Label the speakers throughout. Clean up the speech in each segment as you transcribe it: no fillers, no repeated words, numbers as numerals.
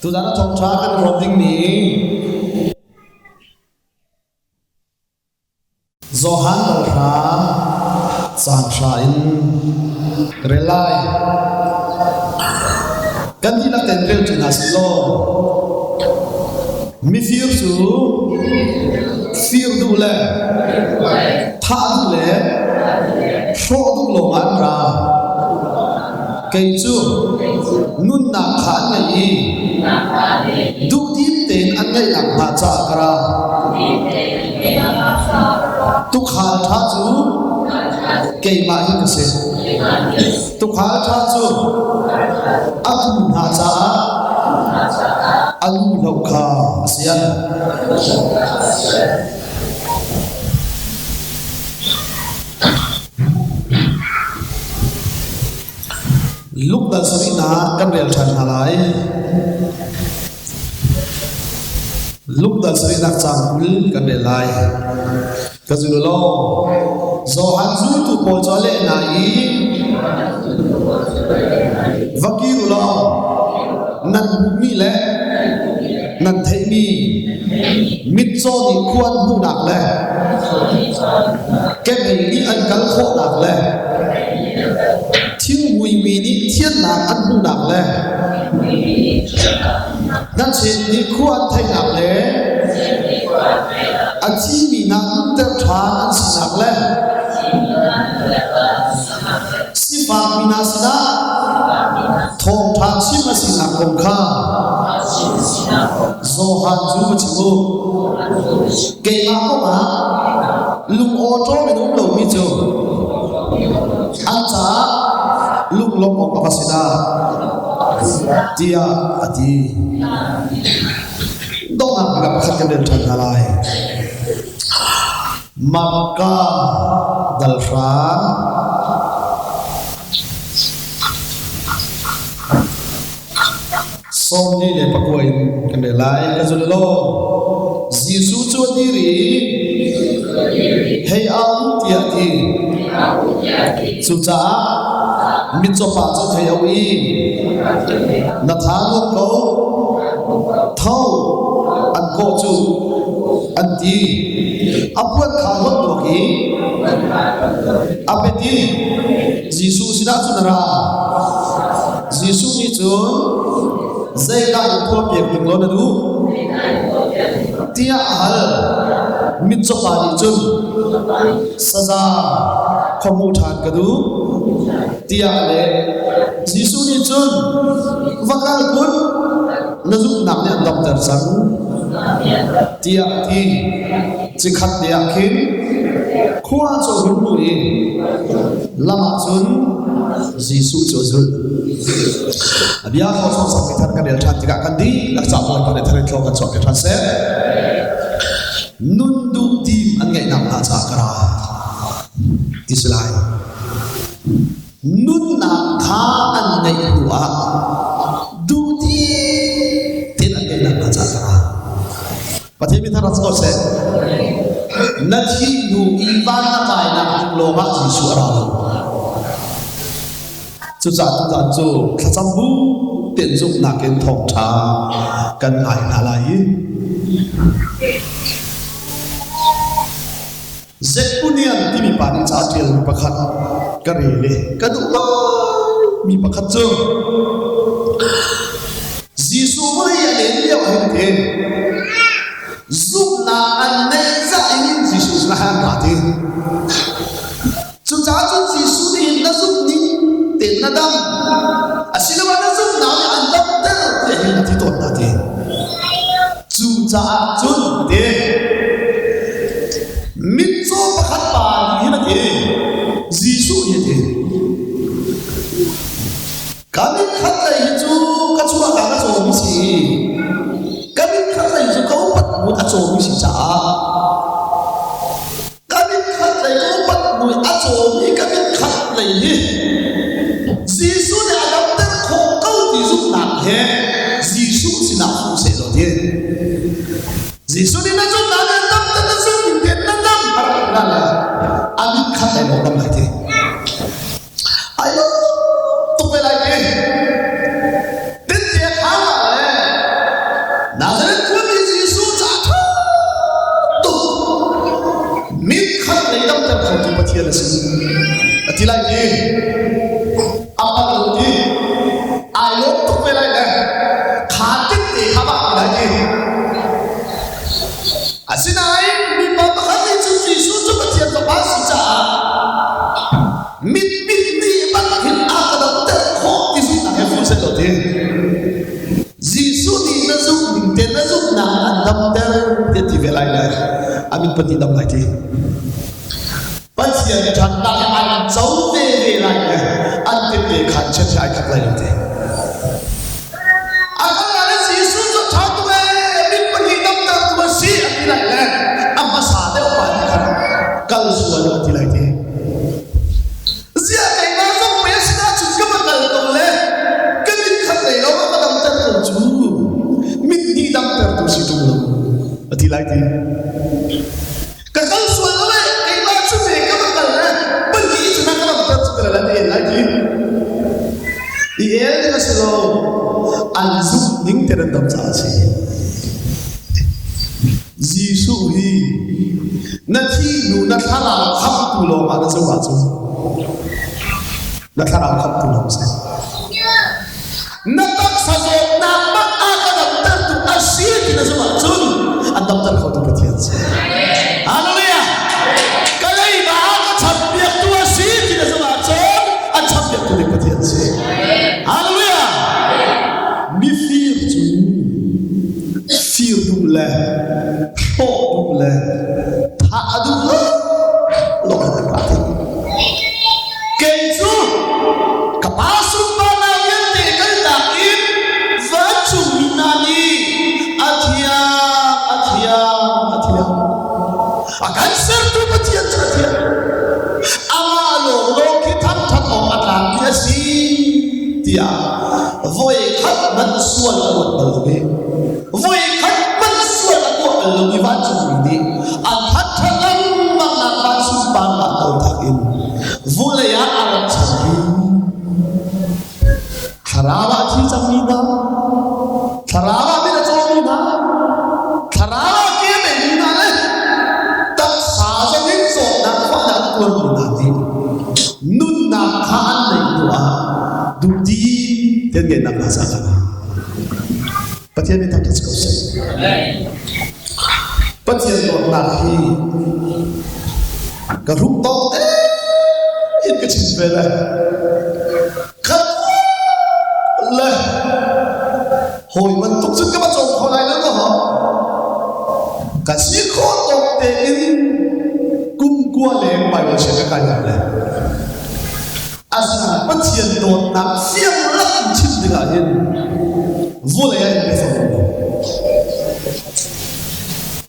Speaker 1: tu dana thong tha kan rom ding ni Zohan dal ra san sha in relai kan hi la ten rel chuna silo mi fir su fir du le tha du le sho du lo an ra cây chu nun na khan ngai du dim ten an ngai nak ma cha kara tu khan tha chu cây ma hi ka se tu khan tha chu atu na cha alu lo kha asian lúc dal sari na kan rel than halai lúc dal sari nak chang ul kan rel lai ka zu lo zo han zu tu po cho le na i vaki lo nan mi le nan thei mi mit zo ni khuan hu dak le ke me ni an kal kho dak le thiên mùi mì đi thiên lạc ăn hung đạp lệ đang chuyện đi khu ăn thay đạp lệ ăn chi mì nặng tiêu thả ăn xì đạp lệ xì phạt mì nà xì đá thong thả xì mà xì nạc công khá dô hàn chú mà chịu vô kê mà có mà lùng ô trô mình đúng đầu mi chô ăn chá lúc lom mo kapasida tia ati dong na ga khat kan den than halai makka dalfa som ni le pakoi kan de lai ka zullo jisu chu ti ri hey am tia ti su cha mit cho pa cho thầy ông y na tha luôn câu thâu ăn cô chu ăn ti apuan kha hot to ki apeti jisu sida chu nara jisu ni chu zai da ko pek ting lo na du tia hal mit cho pa ni chu saza khomu than ka du tia le jisu ni chun vakal kun nazuk nak ne doctor sang tia ti chi khat dia khin khua cho rum lui lama chun jisu cho zul abia kho so sa ki than ka del than ti ka kan di lak cha mo ka ne thare thlo ka chok ke than se nun du tim an ngai nam na cha kara Israel nun na kha an ngai duwa du ti tin an ngai na cha kara pathe mi thara ko se na thi nu iban na bai na lo ma jisu ara chu cha chu khacham bu ten dục na ken thong tha kan ai na lai Zekunian ti mi pani cha tel pakhat ka rele ka du mi pakhat chu jisu mai ya le le wa he zup na an nei za in jisu na han ka ti chu cha chu jisu ni na zup ni ten na dam asila wa na zup na an dam ta te na ti ton na ti chu cha chu te mit so pakhat pa ni na ke jisu ye the kami khat lai chu ka chua ka na so mi si kami khat lai chu ka pat mu a so mi si cha kami khat lai chu pat mu a so mi kami khat lai ni jisu ne adam ta kho ka ti zu na he jisu si na fu se lo de jisu ni na chu na na tam ta su ni te na tam na na ami khat lai lo tam lai the ai lo tu pe lai ke tin te kha le doctor dia TV lain lah. Amin peti dam lagi. Pasien canda yang jauh deh lain lah. Antin deh kancet saya kat lain deh. Agar ada Yesus tu cakap amin peti doctor tu masih antin lain lah. Amma sahde opan kan. Kalau suara antin lagi. Siapa yang masuk pesta juga bakal boleh. Kemin kat lain orang kadang tertuju. Minti doctor tu situ antin lagi. Kakak suara kayak macam mereka bakal pergi senang kalau doctor lagi lagi. Ia juga selalu anzuk ning terendam sahaja. Yesus hi nanti nu nak haram kham pulau mana sebatu. Nak haram kham pulau saya. Nak sahaja nampak akan tertu asyik tidak sebatu. Anda terkau tu perhatian saya. Haleluya. Kalau ibarat sampai tu asyik tidak sebatu. Anda sampai tu perhatian saya. Haleluya. Mifir tu, fir dulu, kau dulu, tak dulu, loh ada berarti. Keju, kapasuk mana yang tegal takin, baju minani, atiya, akan sertu betian saja. Amalo lo kita tak orang biasa, dia. Voi kat mensual aku berlebih, voi kat mensual aku berlebih macam ini. Antar tangan mengakan sumpah atau takin, voi ya alam cami, karawa cicam mina, karawa mina cami mina, karawa kene mina le, tak sahaja itu nak pada tuan mina ni, nun nak kan lewa, dudi. Dan dia nak masakan. Patian itu tak cukup saya. Patian itu lagi. Keruk tau ini kecil bela. Keruk hoi mentuk juga macam kau lain tu ha. Kasih kau tau ini kumkuan lem bayi siapa kaya le. Asal patian itu nak siang lagi. Dengan ini, boleh yang betul.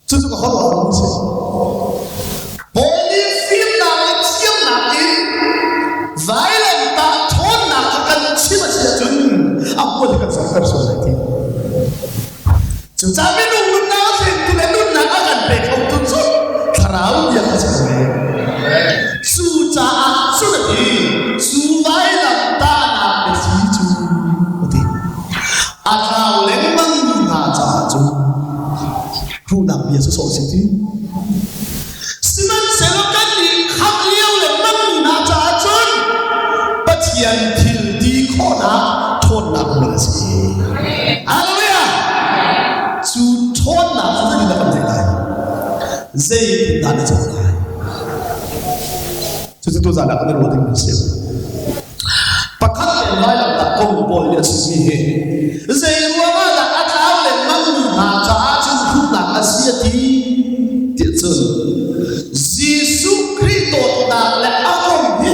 Speaker 1: Itu juga kalau orang boleh film nak siap nak ini, violent tak thon nak akan siapa jun, apa dekat sektor society. Jadi nunggu nasi tu nunggu nak akan bekau tu, kerana dia macam ni. Sudah di, violent tak nak besi. Atau lemang naca tu, runang biasa sosial. Semen selokan di kaliau lemang naca tu, patian til di kona tonak bersih. Haleluya. Tu tonak tu di dalam jalan. Zaid dan jalan. Itu jalan kan orang bersih. Pakai yang lain tak kau boleh sih. Zaid wala atau lemang naca tu runang asiati tiada. Yesus Kristus nak le akom ni,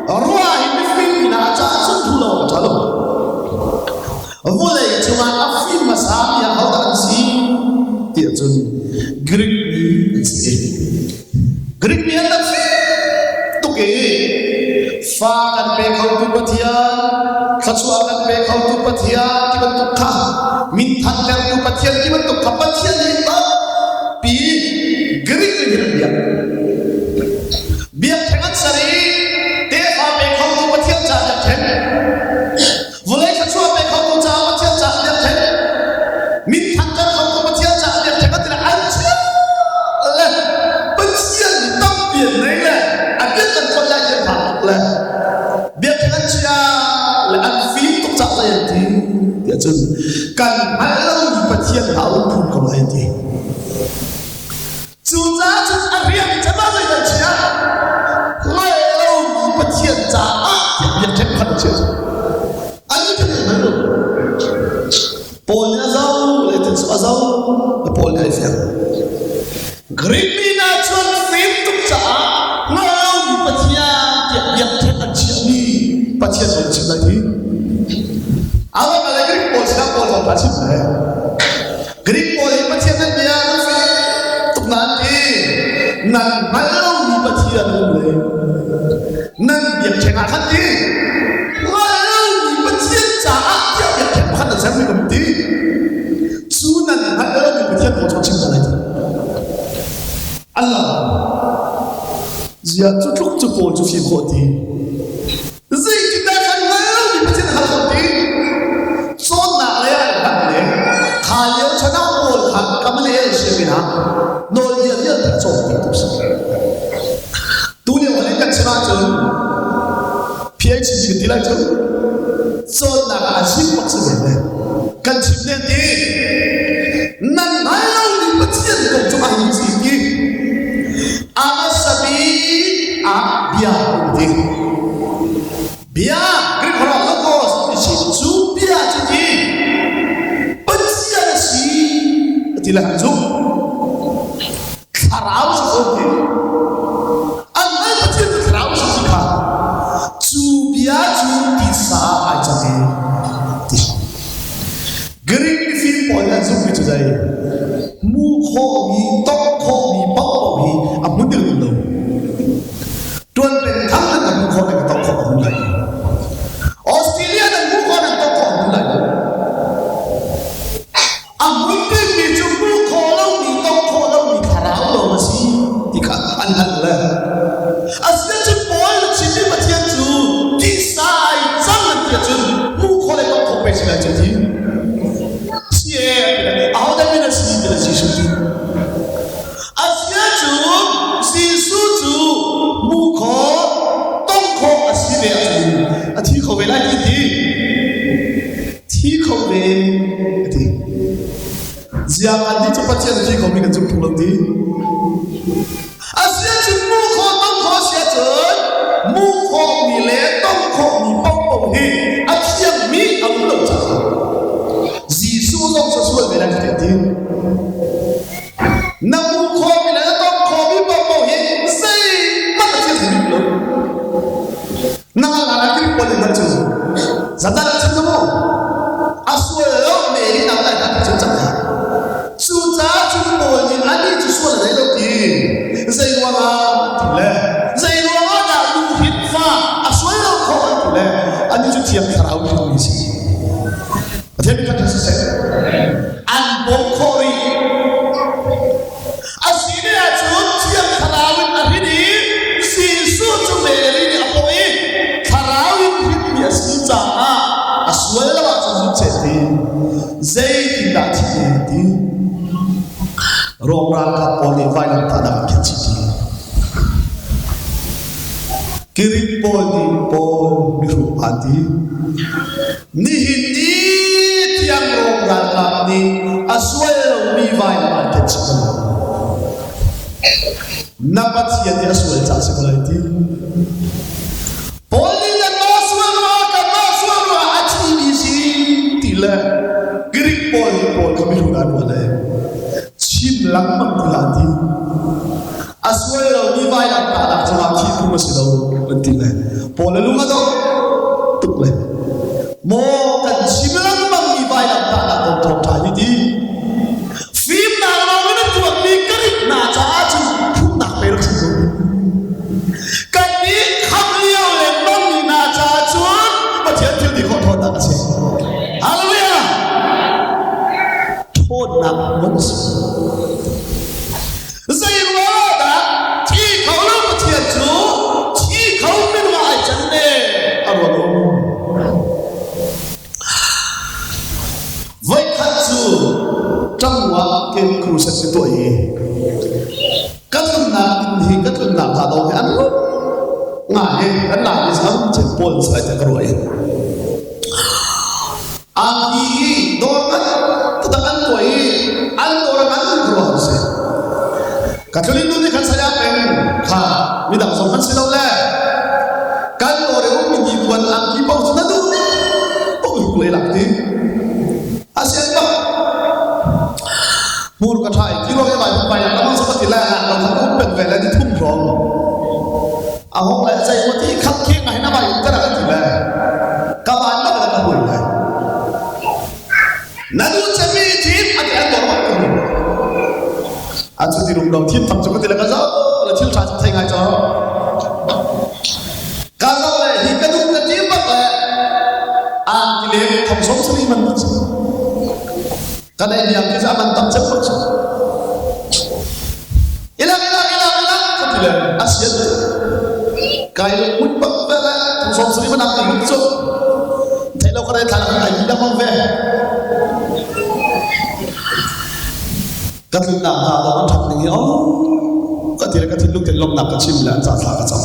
Speaker 1: ruah ini film naca tu pulau jalan. Boleh cuma afim masam yang kau tak si tiada. Greek ni ada tu ke? Fakan bekau tu patian, kasuakan bekau tu patian, kita tukar, mintan tu patian, kita tukar patian itu, pi gerik ni dia. Biar jangan seri, teh bekau tu patian jadi ten, boleh kasua bekau tu jadi patian jadi ten, mintan tu patian jadi ten, tidak aja, le, patian tampil ni le, ada kan kau lagi tak le. Biar jangan cia lean film tu tak saya dia cun kan malam patian tahu pun kau lain dia. Sudah cun arian macam mana cia? Malam patian cah biar cepat cia. Ayo jangan malu. Polnya jauh le so azau Paul kai fiang Greek mi na chuan phim tuk cha ngau mi pathia tiap tiap an chi ni pathia so chi lai thi awa ka Greek Paul sa Paul ka chi mai Greek Paul hi pathia nan bia tuk nan ti nan ngau mi pathia nu le nan tiap tiap khat ti ngau mi pathia cha tiap tiap khat da sa mi kam ti sunan ngau mi pathia ko cho chi lai thi Allah Zia tu truk tu Paul tu fi khoti Zai kita kan ngau ni pachen hal khoti son na le han le khaliu chana Paul khan kamale shemina nol ya ya ta chok ti tu sa tu le wale kan chana chon PhD chi ti lai chon son na ka shim pak sa le kan chim le ti nan ngau ni pachen ko tu ai si ki Ama sabi bia di bia Greek hora logos si su bia jadi pensia si tidak su karau seperti anda pensia karau seperti su bia su bisa aja di Greek film pola su itu jadi mu khomi tok khomi pok khomi amun dil lo tuan pen thang na mu kho na tok kho amun lai Australia na mu kho na tok kho amun lai amun dil mi chu mu kho lo mi tok kho lo mi khara lo ma si ti ka an an la asya chu pol chi ni ma tian chu ti sai chang na ti chu mu kho le tok kho pe si la chu ti Aku dah minat sini terus Yesus tu. Asia tu, Yesus tu, muka, tongko asli dia tu. Ati kau bela kita, ti kau bela kita. Jangan di tempat yang ti kau minat tu pulang ti. Asia tu muka tongko asia tu, muka mile tongko ni pokok he. Asia mi amul cah. Yesus sesuai dengan kita. Namu kami lah, tak kami bawa he. Saya mana sih hidup lo? Nangan anak kita boleh macam tu. Zadar macam tu. Asal lo meri nangan anak kita macam. Sudah cuma ni adi tu suara dari lo ti. Saya luar tidak. Saya luar ada luhit fa. Asal lo kau tidak. Adi tu tiap kerau tu misi. Tapi kata saya. Bokori asini ajun tiang karawin ahini si suci meri ni apoi karawin hini asini jana aswela macam ceti zai tidak ceti romran kapoli vailan tada keciti kiri pol biru hati nihini tiang romran kapni aswel mi vai na market chicken napat ya dia aswel cha sekolah itu poli na aswel ma achi bisi tila Greek pol kami luar wala chim lang mang tilati aswel mi vai na ta chama ki pu masilo tila pol lu ma do tukle mo kan chim lang mang mi vai na ta to ta ni Film nak orang ni tuan ni kerik nak cakap pun nak pergi situ. Kini kami yang lembang ni nak cakap macam tu di kota tak sih. Haleluya. Tuan nak manusia. Saya luar ti kau lu macam tu, ti kau minum air ni. Aduh. Baik tu. Trong quá cái cruise sẽ tuổi các thằng nào thì các thằng nào thà đâu cái ăn lúc ngài ăn lại thì sao chỉ buồn sai cho cái rồi ăn gì đó tất cả ăn tuổi ăn đồ là ăn rồi sẽ các thứ linh thì khán giả bên ha mình đọc xong khán giả đâu lẽ cái đồ đấy cũng mình nhìn quần ăn gì bao giờ nó đúng bốc lấy làm gì ASEAN มูลกระไทยที่เราจะไปแล้วก็มันสกัดที่แรกเราทำให้เป็นเวลาที่ทุ่มร้องเอาห้องไหนใจวันที่คัดเคียงไหนน้าใบก็ได้กันที่แรกกบาลก็ได้กันหมดเลยนั่นดูจะมีทีมอะไรตัวมันก็มีอาจจะที่รุ่งเราทีมทำจุดที่แรกก็จะเราทีมชาติไทยไงจ๊ะการเราเลยที่กระดุมกระจิ้มแบบเลยอ่านที่เลี้ยงทำสมสลีมันก็จะกันในyang kita akan tak cepat. Ilang kan tidak asyik. Kaya pun bangga tungsom seri mana yang itu. Kalau kau dah tahu kaya tidak mampu. Kata nak ada orang tak ni kata lu telok nak kacim lah sah kacau.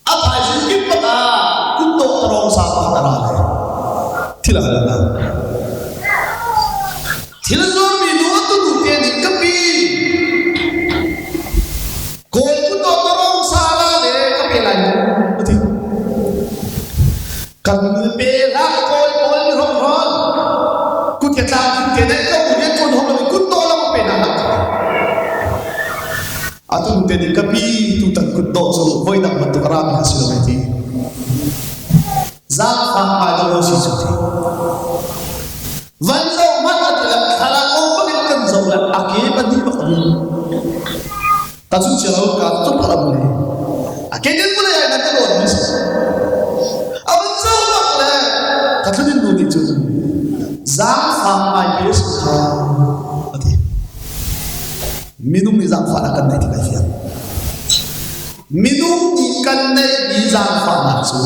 Speaker 1: Apa sih kita kutuk terong sah tanah le. Tidak ada. Tilazor minua tu dunia ni kapi. Kau pun orang salah le kapi lagi. Betul. Kami bela kau ni orang. Kau kita ni kau punya kau orang kau tolong bela. Atu dunia ni kapi tu tak kau tahu so boleh nak bantu kerana hasil nanti. Zat apa ada sih tu. Wanzo mana dalam kalau kau mengenal zaulah akibat di bakal. Tajuk jauh kata para boleh. Akibat boleh ada nanti orang ni. Wanzo mana kata ni dulu itu. Zat apa yes kah? Minum ni zat apa nak nanti kaya. Minum ikan ni zat apa nak so.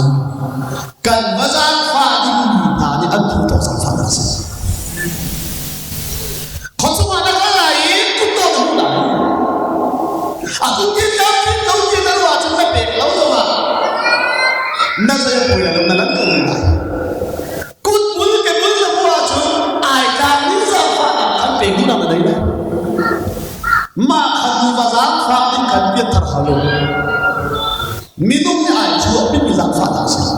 Speaker 1: Kan zat apa ni tadi aku tahu zat apa nak so. Konsumen apa lain, kutu orang lain. Aku tidak tahu dia luar cuma peklau sama. Nasa yang boleh dalam dalam kau lain. Kutu ke boleh luar cuma, ayat ni siapa akan peklau nama dia. Mak hadu bazar faham kan dia terhalu. Minumnya ayat cuma pemizan faham sih.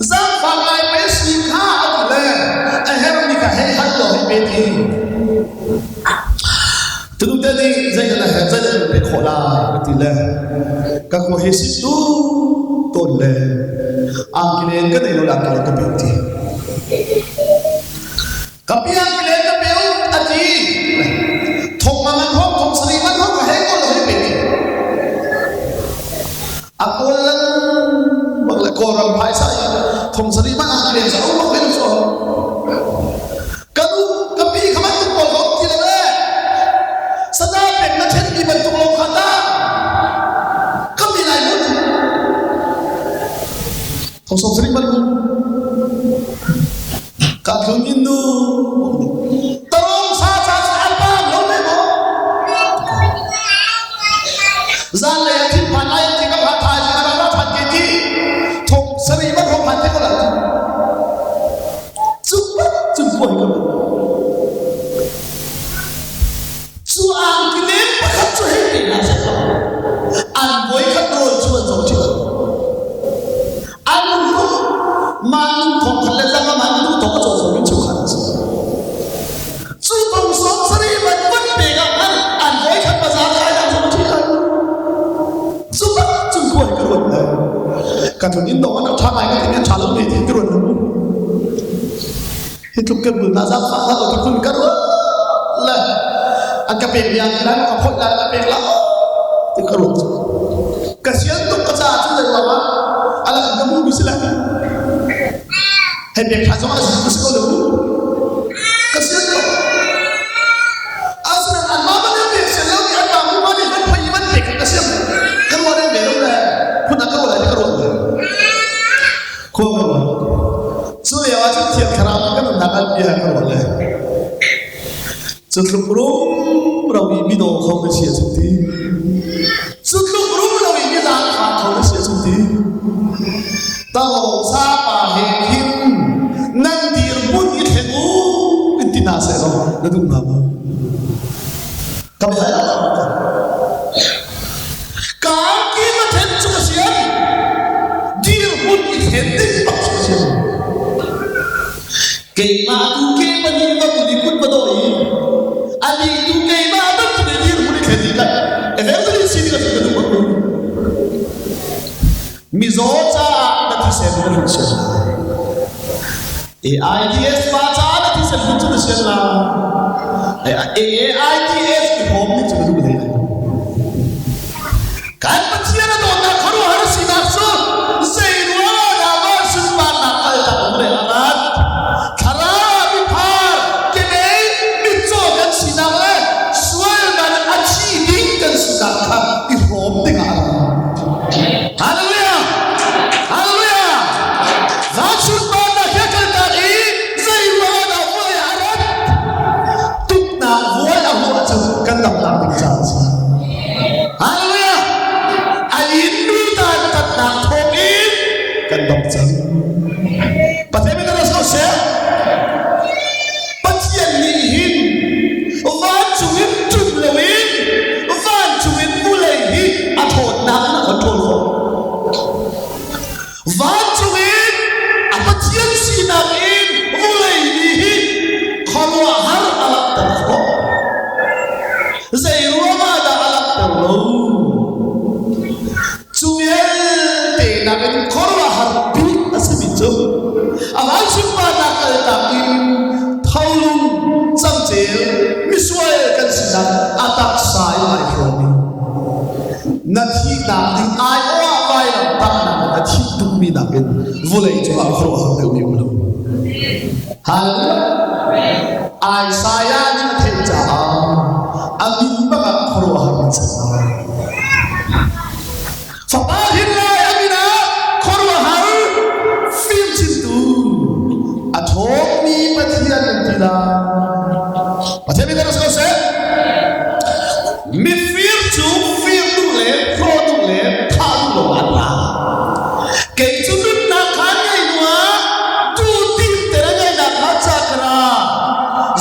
Speaker 1: Zat faham ayat pesika adalah. Beti, tentu tadi saya nak hajar berkolah, betul lah. Kalau hasil tu toleh, angkiri kan itu angkiri tu beti. Tapi angkiri tu beti tadi, thong mangan hok, thong seriman hok, kahai kau lagi beti. Aku lang, bagla korang bahai saya, thong seriman angkiri saya, aku mahu so. Kosong sering baru. Kalau Hindu, terong saja apa boleh mo? Zaleh yang panai yang tiga batai yang ada pantai di, thong sering baru pantai ko lagi. Cuba itu. Suang kini pakai cuci ni nasi. Anboy kan dua cuba cuci. Manung thong khalle sama manung thong ko so min chu khan su tong so sari ban ban pe ga an boy khan bazar ka ya so thi khan su ba chu ko ka ron na ka thon in do na tha mai ka tin cha lo ne thi ka ron na he tuk ka bu na za fa ha to kun ka ro la an ka pe yang la ka phot la ka pe la ti ka ron ka sian to ka sa chu le wa ala ka mu bi sila Hendak kasih apa sih kalau tu? Kasihan tu. Asal anak mana ni? Selalu dia tahu mana dia pergi mana dia kasihan. Kalau orang belum dah, pun nak kau lagi kerja. Kau mana? So ya wajib tiap kerap kan nak dia kerja. Setelah belum rawi bido kau mesti seperti. Setelah belum rawi bido kau mesti seperti. Tahu siapa hekim nanti pun itu intina saya itu apa? Kamu saya apa? Kaki macam tu siapa? Dia pun itu apa? Kematu bani ba buli kun ba doi ali tu ke ma ba tu ni ru ni khedi ka eventually sin ka tu ba ku mi zo cha na ti se ba ru se AIDS ba cha na ti se ru tu se la AIDS ki hom ni tu ru dei kan pa chia na do na kharu har sina so zainwa na ba sun ba na kal ta bre alat khara bi phar ke nei mi cho kan sina le swal man achi ding kan sina kha ki hom de ga hallelujah hallelujah za sun ba na ke kal ta i zainwa na wa ya rat tuk na wa la ho cha kan dam ta bi cha hallelujah kan dam chang pathe me na so se pathian ni hin van chuin chun lewin van chuin mulai hi athot na na control ho van chuin apathian si na in mulai hi khalwa har alak ta ho zai ruwa da alak ta lo chuel te na ben korwa har pi asmi jo awan simba na kal ta in thaulung changchel miswal kan sina atak sai mai khoni na thi na ding ai o vai la ta na thi tu mi na ben volei jo a khro ha de mi ulo hallelujah ai saya ni the cha amin ba ka khro ha ma cha Fabahin la amina korwa har film chintu athok mi pathian antila pathe mi dara se mi film chu film tu le pro tu le tha tu lo atla ke chu na khan nei nuwa tu tin tera nei na kha kra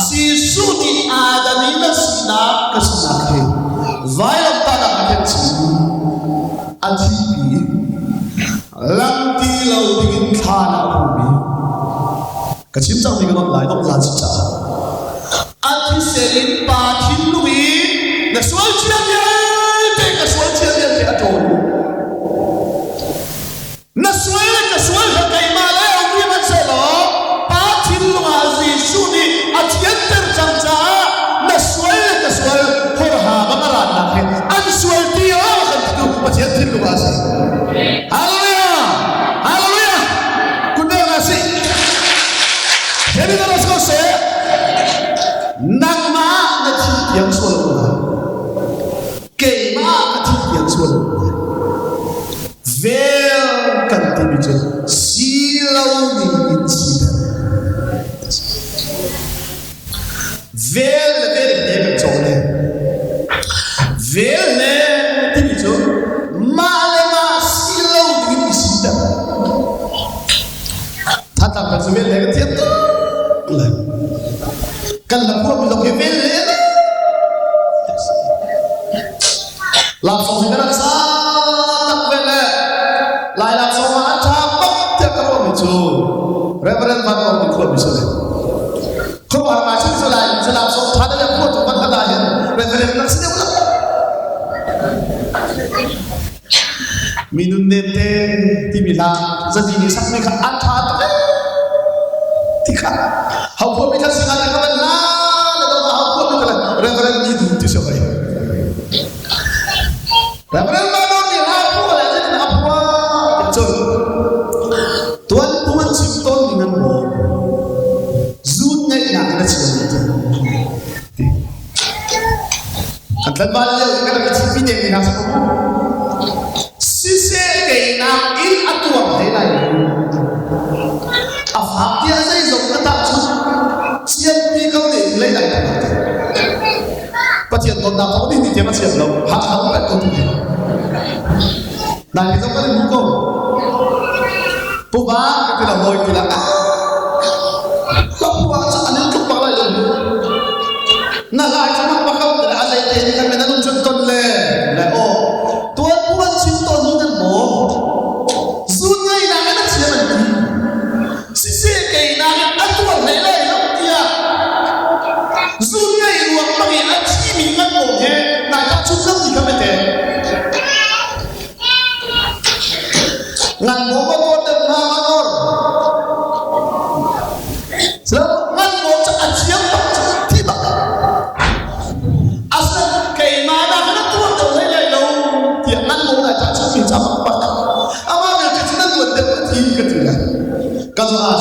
Speaker 1: jisu di adami na sina kasna ke vai lam ta na ke chi Ajibi lamti lau dingin khana bumi kachim chang ni ganon lai dok la chi cha athi serin pa thin lui na swal chia ya te ka swal chia ya te aton na swal ka swal ha kai ma la wi man se lo pa thin lu a ji su ni athian ter chang cha na swal ka swal hor ha ba ma ran na ke an swal ti o pathian thin lu ba se hallelujah hallelujah kunde na si heri na so se nang ma na chi yang so lo ke ma ka chi yang so lo vel kan ti bi che si lo ni chi da vel ne be cho le vel ne ti bi cho malema silo di bisita tata persume le tieto le kan la po mi lo ke vele la so hena sa tak vele la la so ma cha pak te ka ro mi chu reverend man ko mi ko mi so le ko ma ma chi so la so tha da po to ban da hen reverend na sine ula minun nete timila jadi ni sakme ka atha ta tika hau ko mi ka singa ka la la do hau ko mi ka reverend ni du ti so bai reverend ma no ni la ko la jadi na apwa cho tuan tuan sim ton dengan mo zun ngai na ka chi kan ba le ka ka chi pi ne na sa ko sise ke na in atua hai lai a fa tia sai zo ka ta chu chiam pi ko ni lai lai ta pathian ton da ko ni te ma chiam lo ha ha ka ko tu dai zo ka ni ko pu ba ka la hoi ki la la pu ba sa an ku pa lai lo na lai sa ma pa ka da lai te ni ka me na nu chun ton le le o tuan tuan sim ton ni nan mo zun ngai na ka na chiam an ki si se ke na ka tuan lai lai lo tia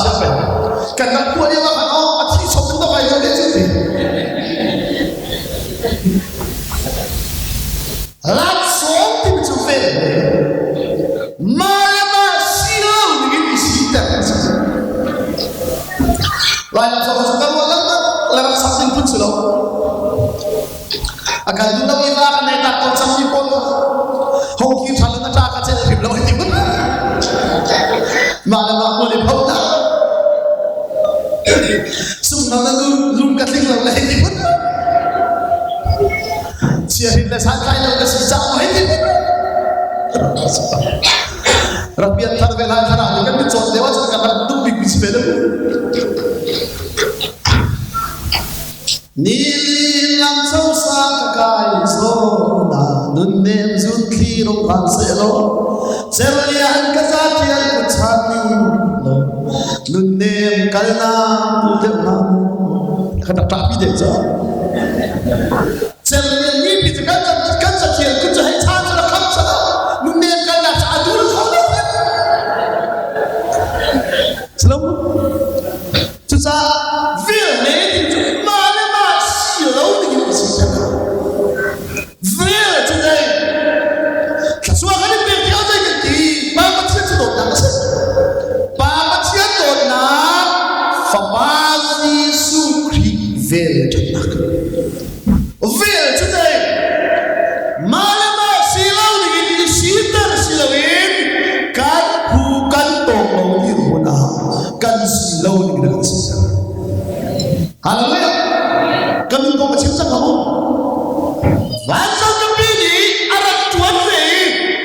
Speaker 1: siapa kan nak buat dia makan hati sok bentuk aja dia cuti langsung tim cufer mana silau dengan isi lain sokan lewat samping pun silau akan juga kita akan naik takut samping pun hoki salah nak cakap saya di belakang itu mana aku di bawah semua orang lum kating lalu itu siarin dah santai lalu kesijak itu rapiat terbelah cara ni kan dicot lewat sekarang tu big sepeda nilam sausa kakai sona nunem zunti rokan selo serlian kazatian kuchani nunem kalna udema kata tapi deh so serlian ni bisa kan sakian kuchai chana kamsa nunem kalna adur khala selalu susah feel ni Veil today. Malama silau ni sitar silawin kan bukan tolong diruna kan silau ni dengan sitar. Haleluya. Kami kau macam kamu. Masa kepini arak tuan ni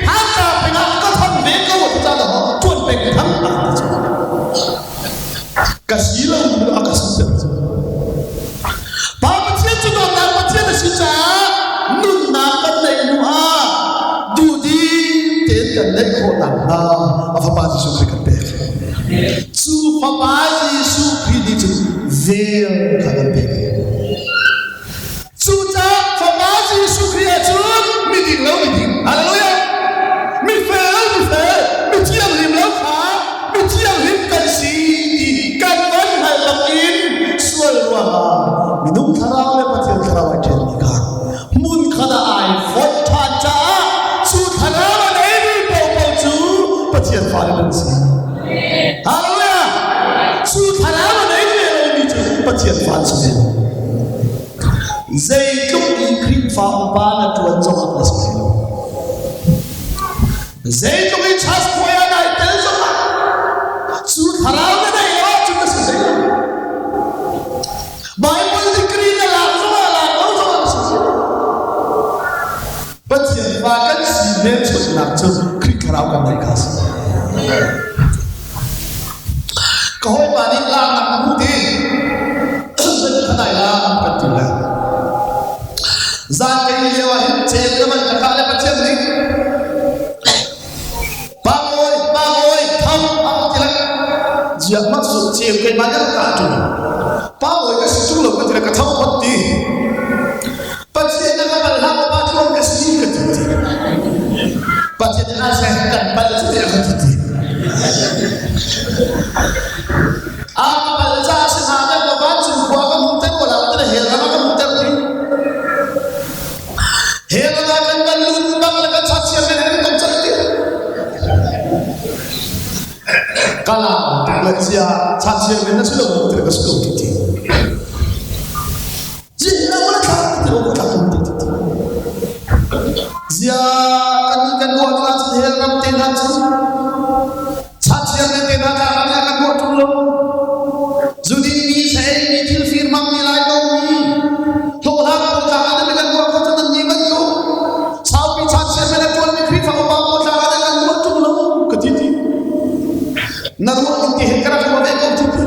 Speaker 1: hata pengangkat mereka waktu jalan tuan pengangkat. Kasilau ni akan sitar. Apa Yesus Kristus tu apa Yesus Kristus veil kagan pegi tu tak apa Yesus Kristus meeting lau meeting haleluya mi tiang lim lau ka mi tiang lim kan si kan wan halakin sual ruha minum tharau le patian tharau ajen ka mun kada ai fot thaja su tharau patian faransi. Haleluya. Sutarawa na ini ni tu patian faransi. Zaitum ikrim fa ubana tuan jawab nasib. Zaitum ichas koya na itel jawab. Sutarawa na ya tu nasib. Bible dikri na langsung nasib. Patian faransi ni tu nak tu kri kerau kan naik kas. Kau balik lah nak budi, kenai lah nak tulah. Zat ini jawab cek teman terkala macam ni. Bangun, tham apa tidak? Jia maksud cek ke mana katu? Bangun ke situ loh, kita nak tham pati. Pasti nak kapal lama pati orang ke sini ke situ. Pasti nak sehatkan pada setiap situ. Apa baca senada baca buat muter bola muter heran akan muter ni heran akan balut banglakan saksi yang ada di komsel dia kalau Malaysia saksi yang ada sudah muter ke sekolah itu jika mereka tidak muter jika kan dua kelas heran tidak saksi yang tidak akan buat dulu. Zudi ni saya ni til firman nilai dong. Tuhan berkata dengan gua kata dan ni betul. Sapi saksi yang Tuhan beri sama bapa berkata dengan gua dulu ketiti. Naruh inti hekara gua betul ketiti.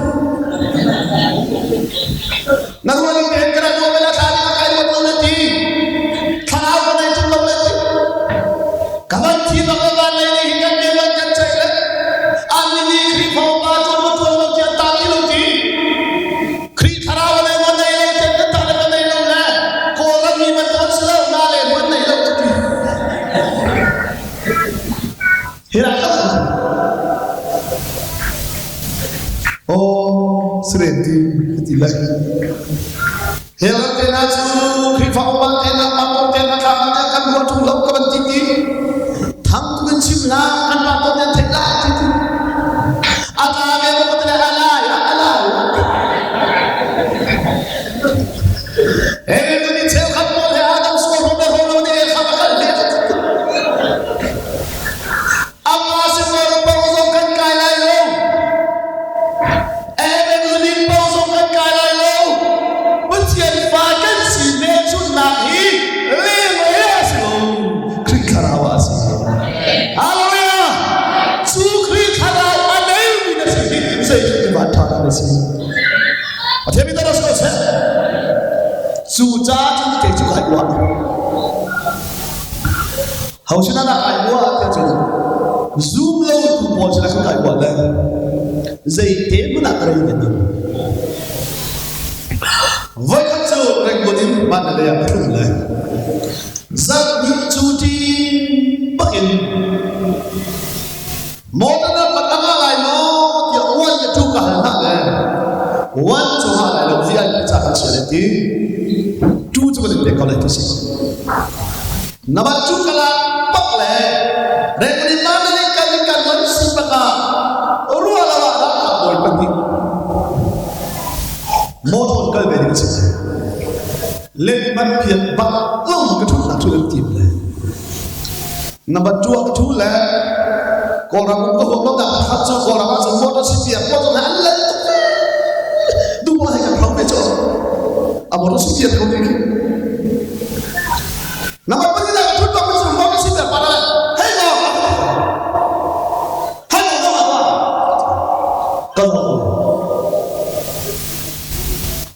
Speaker 1: oh serenti tidak heran tena su khi phong ban tena pamong tena kamanya kan buat tulok kaban titi thang tuan simna kan pato ten thela titi agame mo tela alai ni cheu khat mo le adam so ro ni kham kal le amma se mo ro zo kan kai lai lo ni po zo kan kai lai lo bu tian fa kan si ne chu na hi le mo ya so kri kharawa si hallelujah su kri kharawa anai ni na si sai ni ba tha na si a the mi da so se su cha chu ke chu kai wa hầu xin đã kai wa ke chu zoom lo tu po cha ka kai wa la dây thế mới là cái gì đó với các chú rèn quân in bạn là đẹp hơn này rất nhiều chú đi bắc in một năm bắt ăn lại nó thì quan cái chú cả hàng này quan chú hàng này là gì anh chắc là sẽ đi chú chú có thể để con lại cái gì nằm chú cả là bắc lệ rèn quân in mana ni kan vẫn xin bác rua là bạn penting một hồn cây về những sự lên ban phiền bắt lâu cái chút là chú lên tìm này nằm bắt chua cái chú là còn là cũng có hồn nó đặt khắp cho còn là bao giờ một nó xin tiền một nó hắn lên đúng không hay cả không biết chỗ một nó xin tiền không đi nằm bắt bây giờ cái chút đó bây giờ một nó xin tiền bắt lại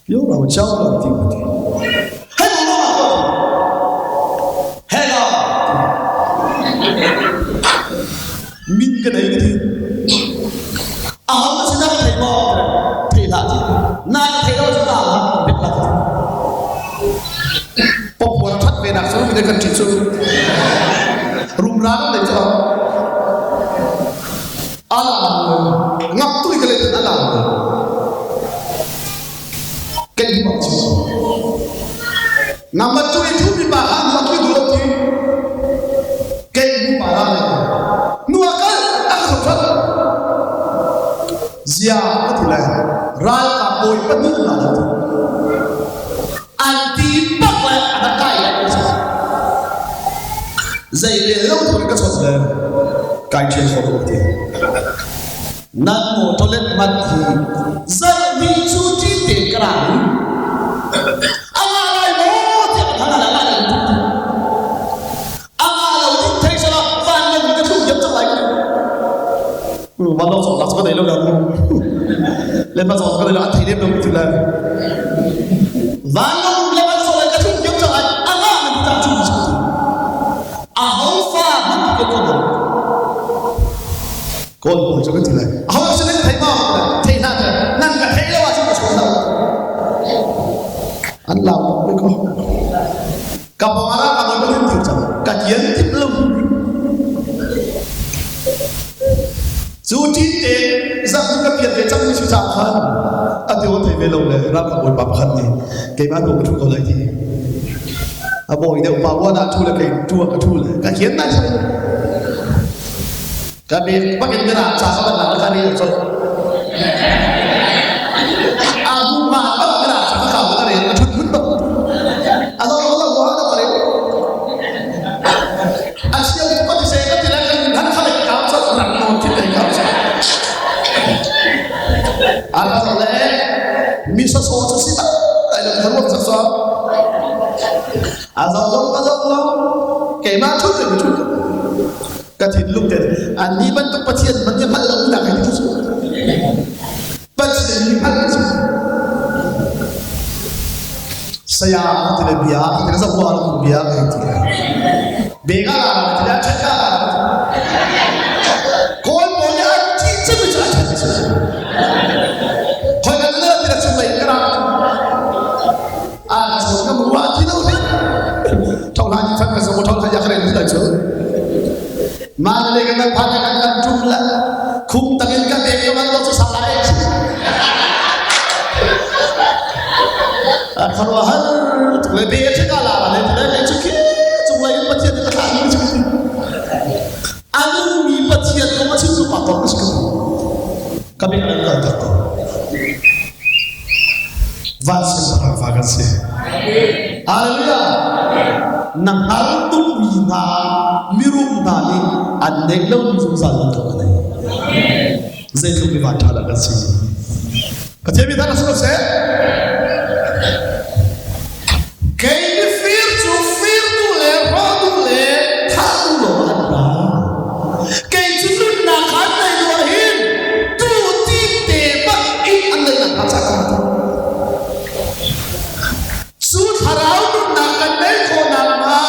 Speaker 1: yếu đầu cháu đầu tiên một tí hết rồi min cái đấy cái gì nó sẽ ra thầy bò thầy là gì nay thầy đâu chúng ta là biết là bọc bò thắt về nạp số mình cần chỉ số rung rắn để cho ngọc tôi cái này đã làm cái gì bảo chứ nằm ở chỗ này bị bà ăn mà tôi đuổi thì cái gì bà làm này nuôi cái ăn không thật già có thể là ra cả bồi bất nhất là anti bắc lại ăn cái này dày liền lâu thôi cái sốt này cái chuyện không được thì nam mô cho lên mặt thì rất bị chú trí để cái này anh lại bố thì thằng nào lại anh là thích thấy sao và những cái thu nhập trong này mà nó rõ là có thể lúc nào lên mà rõ có thể là thấy đêm đâu thì là và nó lên mà rõ là cái thu nhập trong này anh là mình ta chung không pha mất cái con bồi cho cái thứ này không có sự thấy mà thấy nào năng cả thấy đâu mà chúng ta xuống đâu anh làm với con cặp bò ra cặp bò có thêm chẳng cả chiến thích lưng dù chín tế rằng những cái việc về trong những sự trạng hơn anh thì có thể về lâu này ra cặp bò bạc hơn thì cái bát đồ của chúng có lấy gì bồi đều vào qua đã thu là cái chua cả thu là cả chiến này sao kami pakai gerak sahabat nak kali so aku mah gerak sahabat kau kali cut atau Allah gua ada kali asyik kita di sana tidak akan dan kali kau so nak mau kita kau so ada soleh misal so sih tak ada terus so azallah kemana cut cái thịt lúc đấy anh đi bắt tóc bắt chiên bắt nhâm bắt lông đặc hay như thế bắt chiên bắt cái gì saya thì là bia thì là sao qua là bia cái gì bega là thì là chắc là con muốn là anh chỉ sẽ bị trả thôi cái nữa thì là chúng mày cái nào anh chúng cái muốn ăn thì đâu thế trong hai phần cái số một thằng hay cái này là chứ mana lagi nak pada kan jumlah kum tangin kan dia memang tu salah kan kalau hal lebih aja kalah lebih cuci cuma yang pasti ada kan cuci anu mi pasti ada masih tu patut masih kami akan kata Vasem Bhavagase. Haleluya. Nang hartu mina mirum dani anek lau misum salam tu kan. Zai tu kita cakap kasi. Kacau kita nak suruh saya. Kau fir tu le, rodu le, thadu lo ada. Kau tu nak kata itu tu ti tebak anda nak baca kata. Harau tu nak kena konak ma,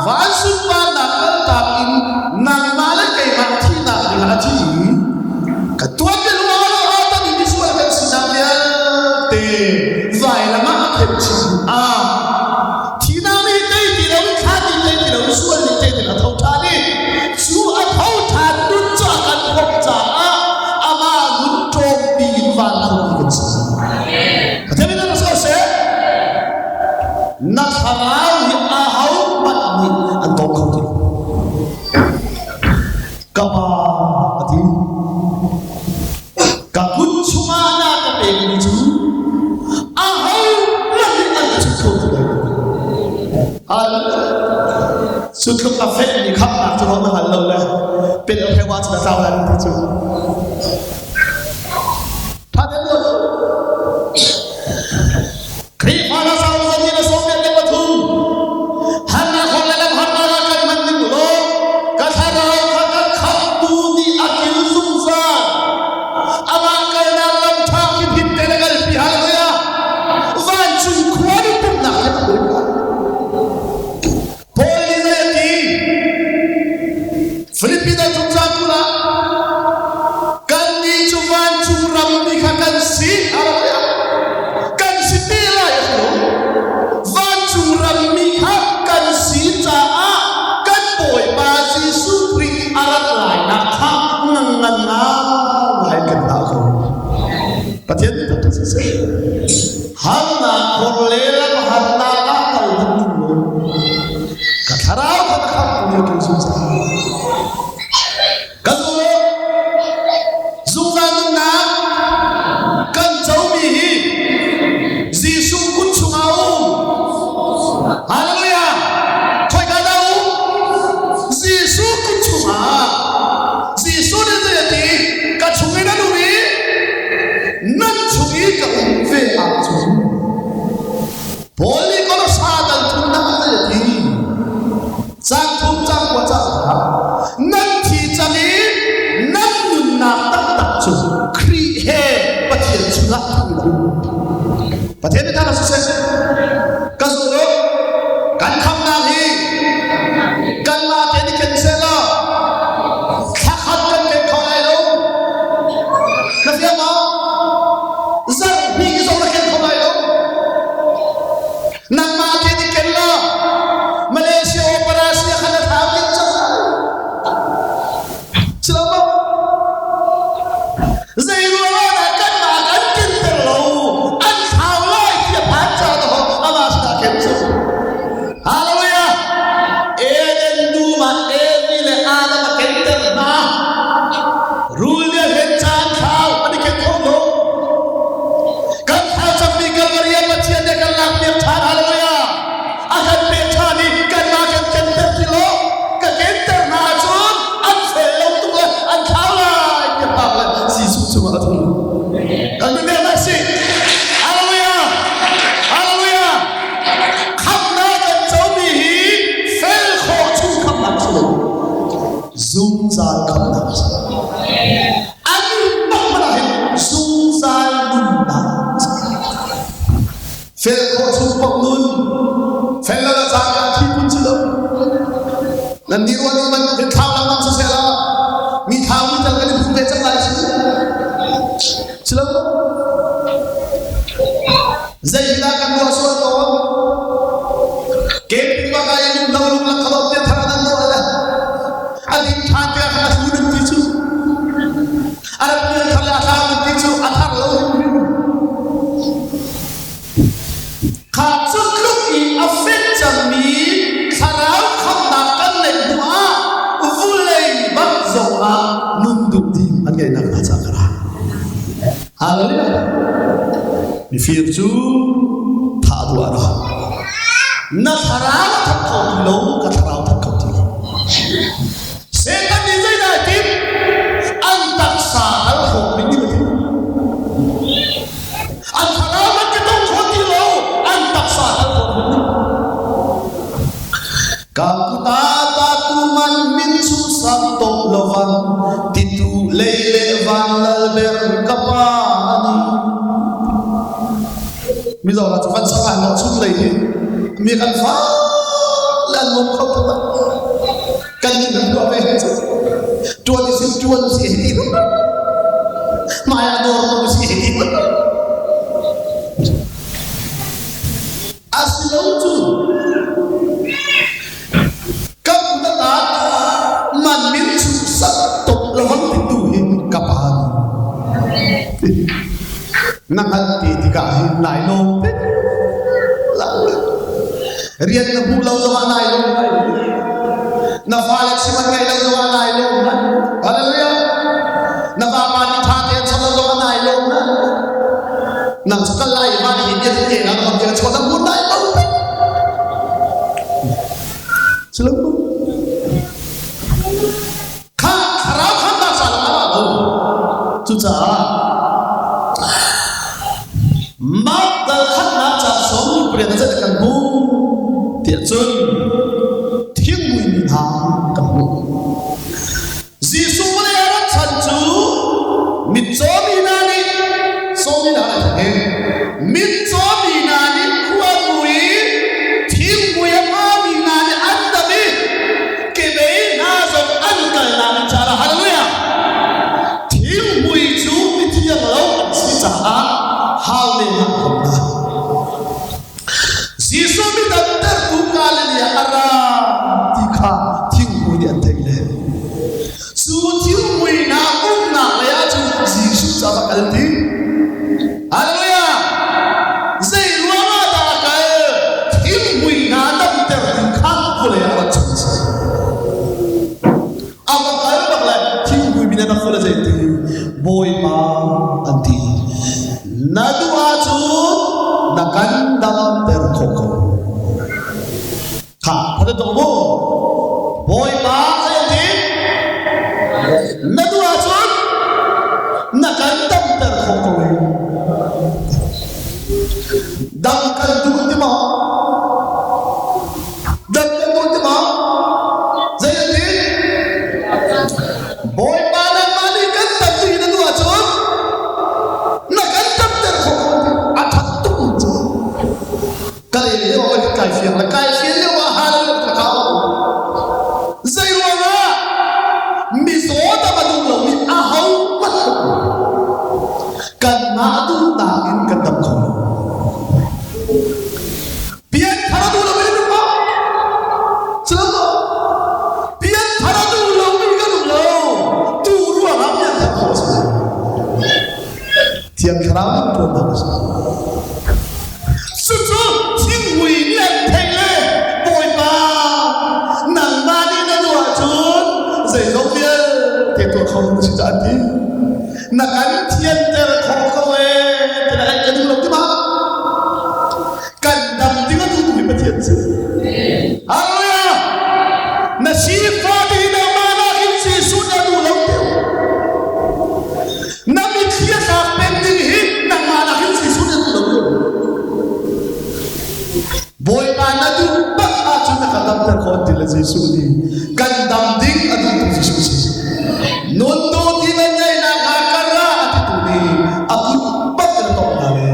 Speaker 1: wasupa nak takin nak malah kaya mati nak dihaji. Ketua keluar orang tadi disuarakan sedangnya te, vai lama kecil. Tina ni te tidak kadi te tidak usual ni te tidak tahu cari. Suat tahu cari tu jangan kokca. Ama untuk biwan tu kecil. Tapi kita nak selesai. Nak harau yang ahau mati antau kau tu. Kapa hati, kakut cuma nak kepeng itu, ahau lagi antau kau tu. Sudah kafe ni kap nak terus mahalau lah. Pada hewan sudah tahu lah itu. Tadi tu, kerana sama saja sombong. Patian itu selesai. Harna korlela harna akal betul. Kacarau kakak punya kesusahan. Kedua, zuzan nak kan jauh mihi, zisu kucungau. Haleluya. Kau kadau zisu kucungau, zisu ni jadi kacungena duri. Nan cungi ke umfe aku. Boleh kalau sadar tunang jadi. Sang tunjang wajah. Nan tijani nan nunak tak cu. Krihe patian cungak tu. Patian itu apa susah? Kasuro kan kam nahi kan mati ni kensela. Sahat kan kau lalu. Nasi apa? Nama jadi kena Malaysia operasi akan datang selama Zairullah akan makan kenterlau antau lah dia baca tu apa sudah kencer. Haleluya. Eden duma evile ada kenter na rulnya hencan kau ada kenterlau kan kau sampai ke Maria macam dia kan lapnya haleluya akan petani kan makan kenter kilo ke kenter najun anfelau tu ankalah dia pahla si susu tu kan dia masih haleluya haleluya khamna kan jauhi fel kho chu khamna chu zungzal khamna anu bakmarahin zungzal bunna fel kho chu paknun fel la jaka thi pun chu nan dirwani man ke khau lang nam sela mi khau mi jal kan bhube chang lai chilo zaila kan do so to ke piwa ga yin dawlu la khabar te thara dan do ala adim than te kha chu dum ti chu arab ni khala kha ti chu athar lo mi phir chu tha dua ro na tharau thak khau ti lo ka tharau thak khau ti se kan ni zai da ti an tak sa al ho min ni ti an tharau ma ke tong khau ti lo an tak sa al ho min ni ka ku ta ta tu man min su sam to lo van ti tu le le van lal ber ka pa ani bây giờ là chúng ta sắp hàng nó chút lấy miệng ăn phá là một không thật cần những người đó về hết chuồn thì xin chuồn xỉ đi mai ăn đồ không xỉ đi asli lâu chú các cụ ta ta màn miếng chú sắc tục là vẫn thì tù hình cặp hàng năng ăn thì cả hình lại lô riêng là bu lâu rồi này luôn na pha lại xem ngày lâu rồi này luôn hallelujah na pha mà đi thang tiền xong rồi này luôn na chúng ta lại mà đi đi thì là còn giờ cho ta muốn lại đâu xin lỗi khá khá khá ta sao mà đâu chú cha mắt ta khát nát chặt sống bền rất là cần bu tiệt chân thiên mùi mình hàng cầm bu Giêsu mới ra chân chú mít chó mi nani thế mít chó mi nani quan mùi thiên mùi ma mi nani ăn đâm đi cái bé na giống ăn cái nam cha là hallelujah thiên mùi chú mít thiên lâu chỉ cha hao lên hàng không na Giêsu mi đâm Hallelujah ara tikha thing mui di anthei le su thing mui na um na le a chu Giêsu cha ba kal ti hallelujah zai ruwa da ka thing mui na dam ter tin khang ko le a chu aba ka ba la thing mui bi na ko le zai ti boy ma anti na du a chu na kan dam ter ko ko ha pada tomo boy ba saya ti na du achon na kan dam ter kho ko dam kan du ti ma dam kan du ti ma saya ti boy ba na mani kan dam ti na du achon na kan dam ter kho ko athat tu kali ni wa kai fiang la kai fiang Tiang kerana pun harus. Susu tinggi lihat tele, boy ba, nang mani na dua chun, saya dia, tentu kau mesti jadi. Nak kan tiang ter kau tidak ada dulu tu mah. Kan dam tinggal tu tu bertiap sih. Hallelujah. Nasib fadi na mana kinsi sudah dulu tu. Nabi dia sampai boy mana tu pak acu nak kadam ter khot dil Giêsu ni kan dam ding adu tu Giêsu non do dinan nyai na kakara ati tu ni aku pak ter tok na le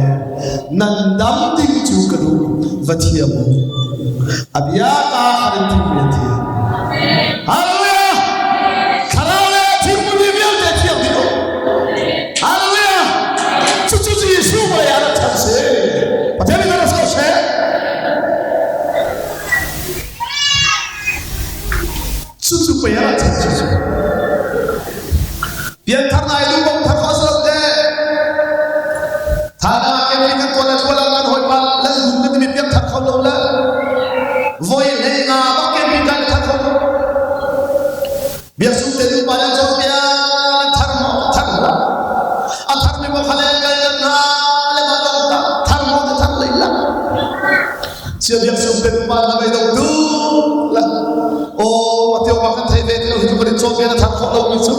Speaker 1: nan dam ding chu kadu vathia mo abya ka harin tu ni thi hallelujah kharale thi mu ni bial te thi di ko hallelujah chu chu Giêsu ma ya ra chan se pathe na sa se supaya Yesus. Biar karena itu bang thakos lagde, thana ke ni kola kola ngan hoi pal, lalu gumde ni biar thakol lola, voi lenga bakke bikan thakol, biar sumte tu pada jauh biar tharmo, atharmi mo khale gaya na le bagota, chia việc sum tên ba là bây đầu tư là ô mà tiêu mà kan thấy về thì chúng ta cho về là thằng họ đâu như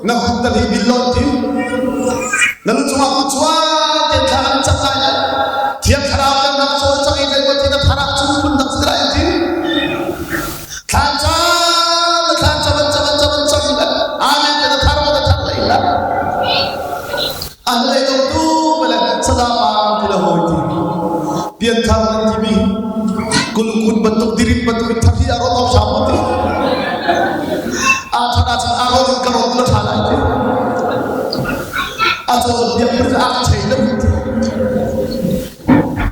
Speaker 1: nó không cần đi lon thì nó lúc chúng ta chua tiền thằng chắc lại thiệt khảo cái nó số cho cái cái thì nó thằng chúng cũng đặt ra thì thằng cha anh cái nó thằng nó thằng lại là anh lấy đầu tư về là sao mà thì là hồi thì tiền thằng thì mình kun bentuk diri bentuk tapi arot of samati athara arot karot la thala ite aso dia berak chailem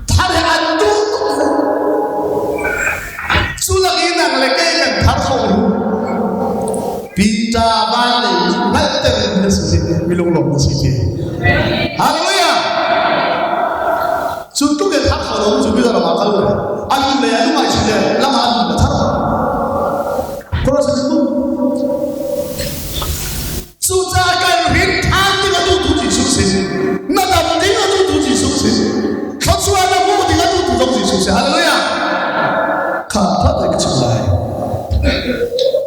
Speaker 1: thare andu sulagi nang leke kan thar khau pita bale batter nesite milong long nesite haleluya suntu ke thar khau ju bi da ma khal anh lẽ lúc này chỉ để làm ăn là thắt có là sự đúng su cha cái hiện tham thì là tu chỉ xuất sinh nó làm thì là tu chỉ xuất sinh không xua nó mua thì là tu chỉ xuất sinh hallelujah khả thật là cái chuyện này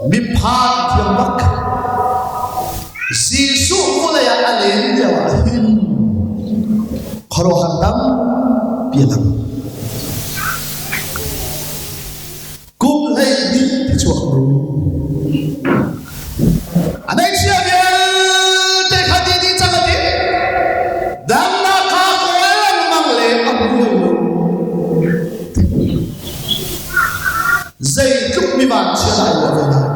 Speaker 1: mi phan thiêng bắc Giêsu có lẽ anh lên giờ hin khổ hành tâm biệt lắm cũng hay đi thì chuộc rồi anh ấy chia biệt để khai đi chắc là đi đang là khá khói là mang lệ ẩm người dây chút mi bàn chia lại là vậy này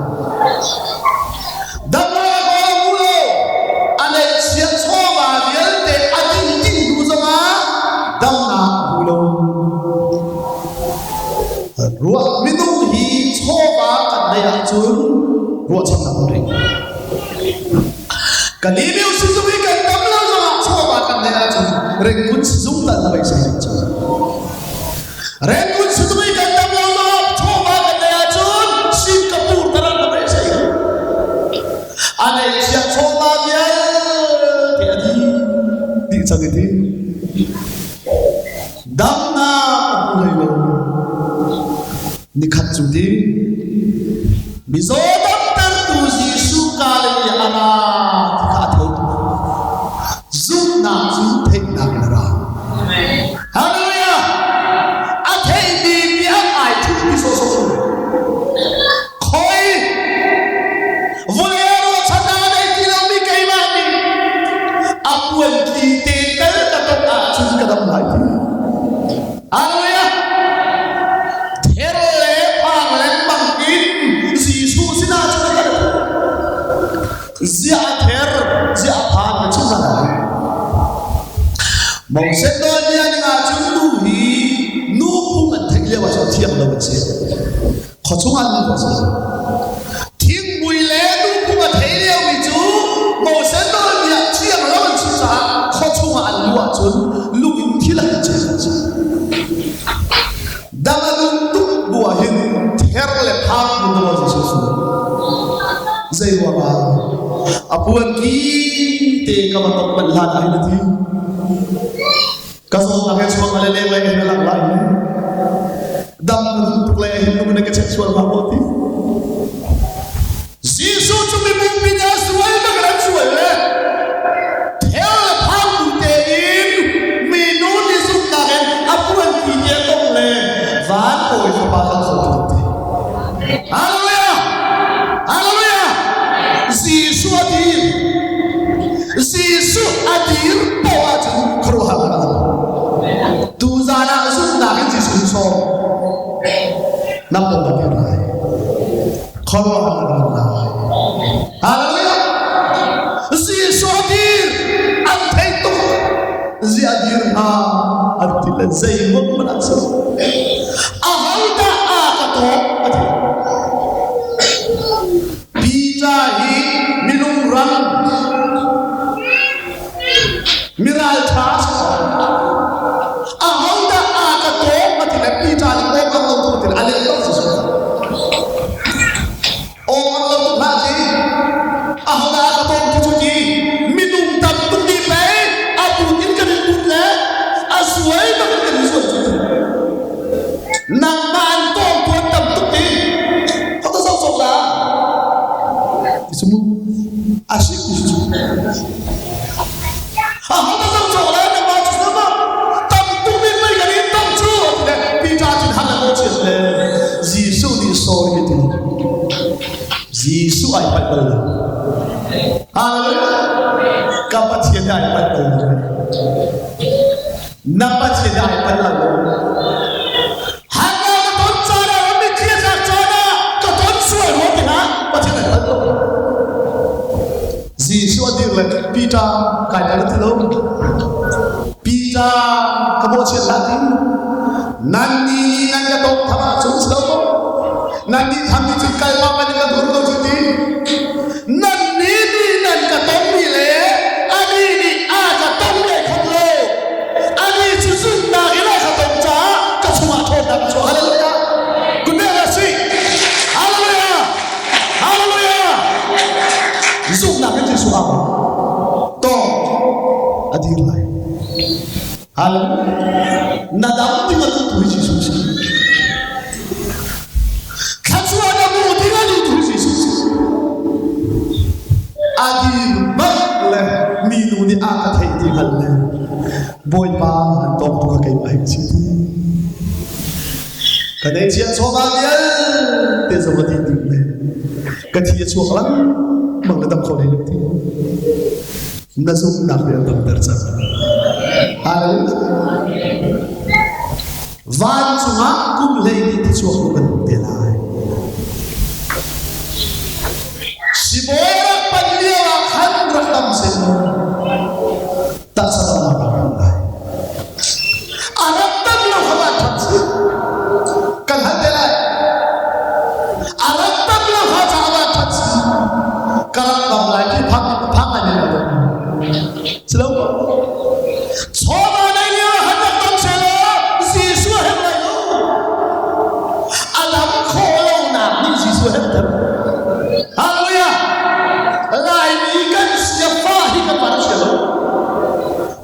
Speaker 1: đang là khói mũ lô anh ấy chia cho và biến để anh ấy chính đủ rồi mà đang là mũ lô ruột mi nung hi cho và cả đây ăn chun ruột chăm nằm đây cả đi biểu sử dụng cái tấm lâu rồi cho và cả đây ăn chun rèn cũng sử dụng là vậy sai chun rèn cũng sử dụng cái tấm lâu rồi cho và cả đây ăn chun Singapore ta là vậy sai anh ấy chia cho và nhớ thì đi sang cái gì đam na người luôn nikhat chudi bizodam tar tu Giêsu kali ana tikha the zum na zum the na ra hallelujah a the ni mi ai thu so so khoi volero chana dai ti lo mi kai ma ni apuan ki te ta ta ta chun ka dam lai hallelujah zia ther zia phan na chung na mong se do nia ni nga chung nu hi nu phung an thek le wa so thiam lo wa se kho chung an ko se thing mui le nu phung an thei le wi chu mong se do nia thiam lo wa chu sa kho chung an lu wa chun lu in thi la che che dama nu tu bua hin ther le phang nu do wa se su zai wa ba apuan ki te kamatok banlan ay na ti kaso nakit suwang malelewa ay nalang lain dam na tuklay ay hindi mo nagka-sexual maboti Giêsu tumibong pinasual magransual tel pang tein minunisum nakin apuan ki niya tong le van oy kapalang sa tuti hallelujah hallelujah Giêsu adir bawa jeng keruhan tu zana sunnah Giêsu so nampung bagai keruhan haleluya Giêsu adir antai tu ziadir artinya zaimut menaksa ahalda akato bijahi minum ram miral thas ahauda akato matila pita ni ko ka to til ale to so o Allah to lati ahauda akato tuji minum tam tundi pe abu din kan putla aswai ba kan so ai patal hallelujah kapat siya ai patal napat siya ai patal hanga katon chara ami kia chara katon suai ho tina pachi ai patal Jesus adir le Peter kai dal tilo Peter kamo siya lati nandi nanga tok thama chung slo nandi thamni chu kalma pani ka dhur do chuti nandi ni nan ka tom ni le ani ni a ka tom le kholo ani chu chu na ila ka tom cha ka chuma tho da chu hallelujah kunne la si hallelujah hallelujah zu na ke chu a to adir lai hallelujah nadam ti ma tu Jesus adir le minu ni aka thei ti hal le boy pa an tok tu ka kai mai chi ka dei chian so ba dia te zo ma ti ti le ka thi chu khalang mang la dam kho le ti na zo na le dam dar cha hal van chu ma kum le ni ti chu ko kan te lai Siborak panliwa khan rakam sen tak sama Allah arattam lo haba thatsi kan hadela arattam lo haba thatsi karam kamla ki phang ani lo chlo choba nai le hadam chelo jisu hem lai lo alam kholo na ni jisu hem tam hallelujah lai ni kan siapa hingga pada siapa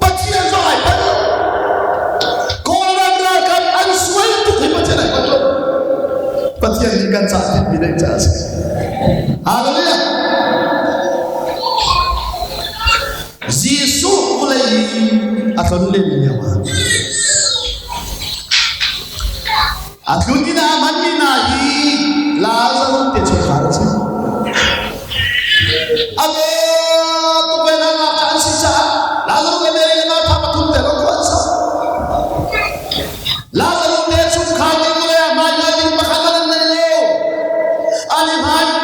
Speaker 1: pacian soal pada kolam rakan answel tu kepacian pada pacian ikan saat bidang jas hallelujah Yesus mulai akan mulai menyawa akan kita aman minahi lazarus tercekar sih Alo tu bela ngakan sisa Lazarus le mere na tha pathum te ro kwansa Lazarus le sum khane le ma na din pakhalan na le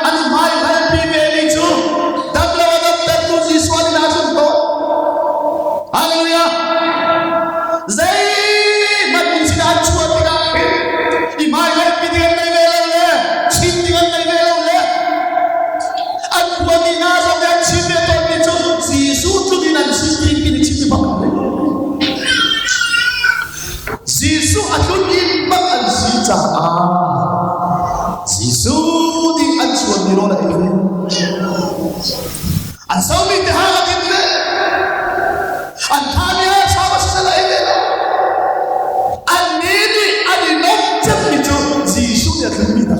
Speaker 1: ani mai pi ve ni chu dabla wadam tu Yesu ali na chu to hallelujah zai mat ni sina chu ti ka i mai pi de na ve le chin ti na ve le Wamina zoga chime to bicho Yesu tu dinan sisi kini chime bakale Yesu akuni bakan sita Yesu di ansuan di rola ini Ansaumi tehaga dinle Antamia sama sisala ini Anini adinom jam bicho Yesu ya kemina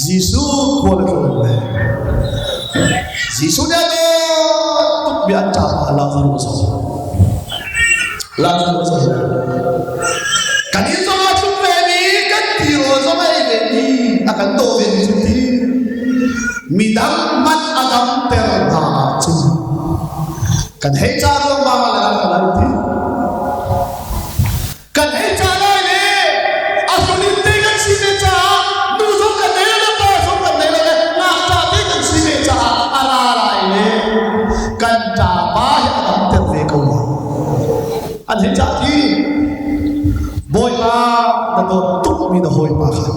Speaker 1: Yesus kuat kerana Yesus dia tu biasa Lazarus kan itu macam ini kan tiro sama ini akan tahu ini sendiri midang mat adam terda kan hejar lo mama lelah kalati kan hejar ini aku ni tengah sini cah anh thấy chả chi bôi ba là tôi tụt mình là hồi ba khá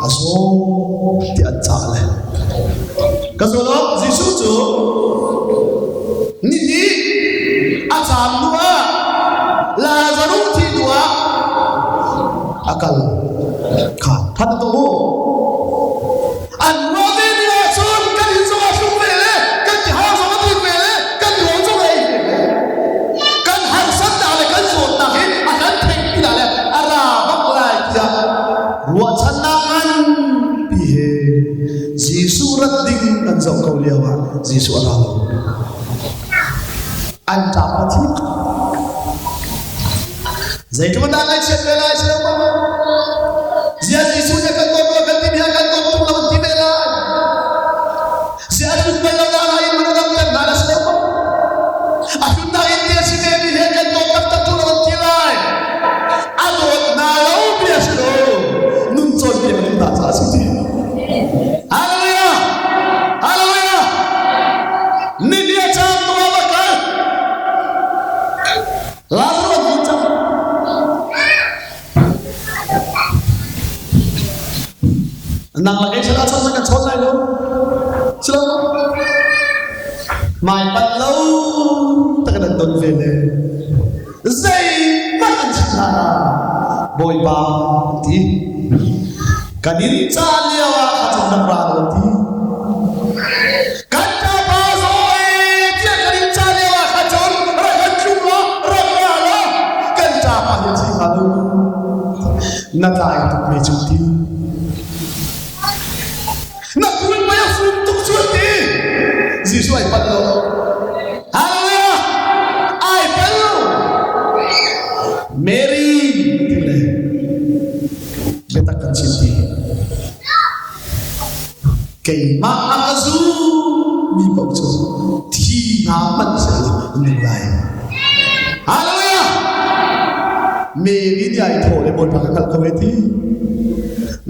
Speaker 1: à số thì anh chả này cái số đó Giêsu chủ nị anh chạm nữa Lazarus thì nữa akal khá thật tôi anh nói về đi à xuân cái gì số xuân về đấy cái gì họ số cái gì về đấy cái gì họ số này kan harsan dale kan zon na he akan thek pi dale ara bak lai ja ruat sanangan pi he Yesu rat ding kan zau kau liawa Yesu ara an ta pa thi zai tu da lai chen lai chen ba Yesu ne kan to kan ti bia kan to tu la ti bela Lazarus buta. Nang lagi sila sa mga tsonay no. Sila mai pat lâu ta cái đồn về này dây bắt chả bồi ba thì cái đi cha liao à khát trong năm ba rồi thì cái cha ba rồi thì cái đi cha liao à khát trong rồi khát chung lo rồi lo cái cha ba thì chỉ khát luôn nát lại tụi mày chung thì nát cũng phải phun tụi chung thì Jesus ay palo. Hallelujah! Ay palo. Mary tila. Beta kansinti. Kay maakazu mi pagso. Ti naman sa nilay. Hallelujah! Mary ni ay thole bon pakakal kaweti.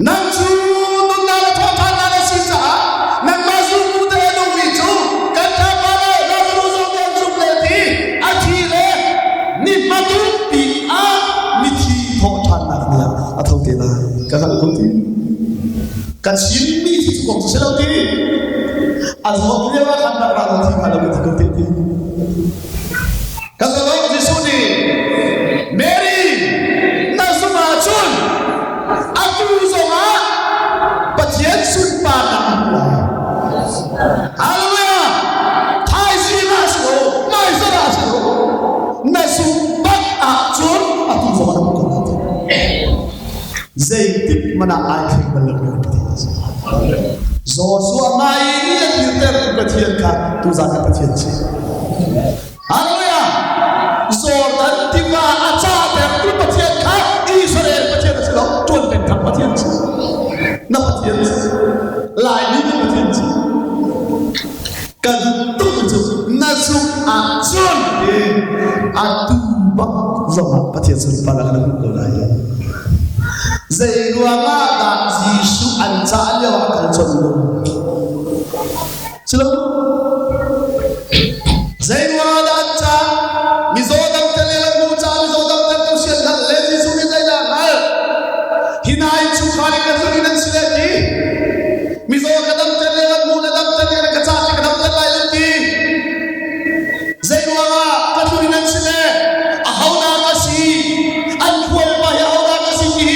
Speaker 1: Nansu nung nalathothan nala sisa. Nang mazu thâu tiền là các bạn công ty cả chín mươi thì cũng sẽ đầu tiên à một cái là ăn đặt vào thì phải là một công ty thì các bạn nói gì số đi Mary Nazuma chun atu zonga patien sun pa na hallelujah thai si na so mai sa na so na su bat a chun atu zonga na ko dây tích mà na ai phải bật lên gió xua mai đi nhiều tên cũng có thiên cả tu ra các thiên chi hallelujah gió tận tim và acha tên cũng có thiên cả Israel có thiên là đó tuân tên thằng có thiên chi năm có thiên lại những có thiên chi cần tu chụp na sum a chun đi a tu bắc gió có thiên sự pa là cái đó là dây ruanga đã Giêsu ăn trả liệu akan chọn sila dây ruanga đã trả mizo dam tele la mu trả mizo dam tele tu sian dal le Giêsu ni dai la ngal hinai chu khani ka tu ni nan sila ti mizo ka dam tele la mu na dam tele ka cha ka dam tele la ti dây ruanga ka tu ni nan sila a hauna ka si an khol pa ya hauna ka si ki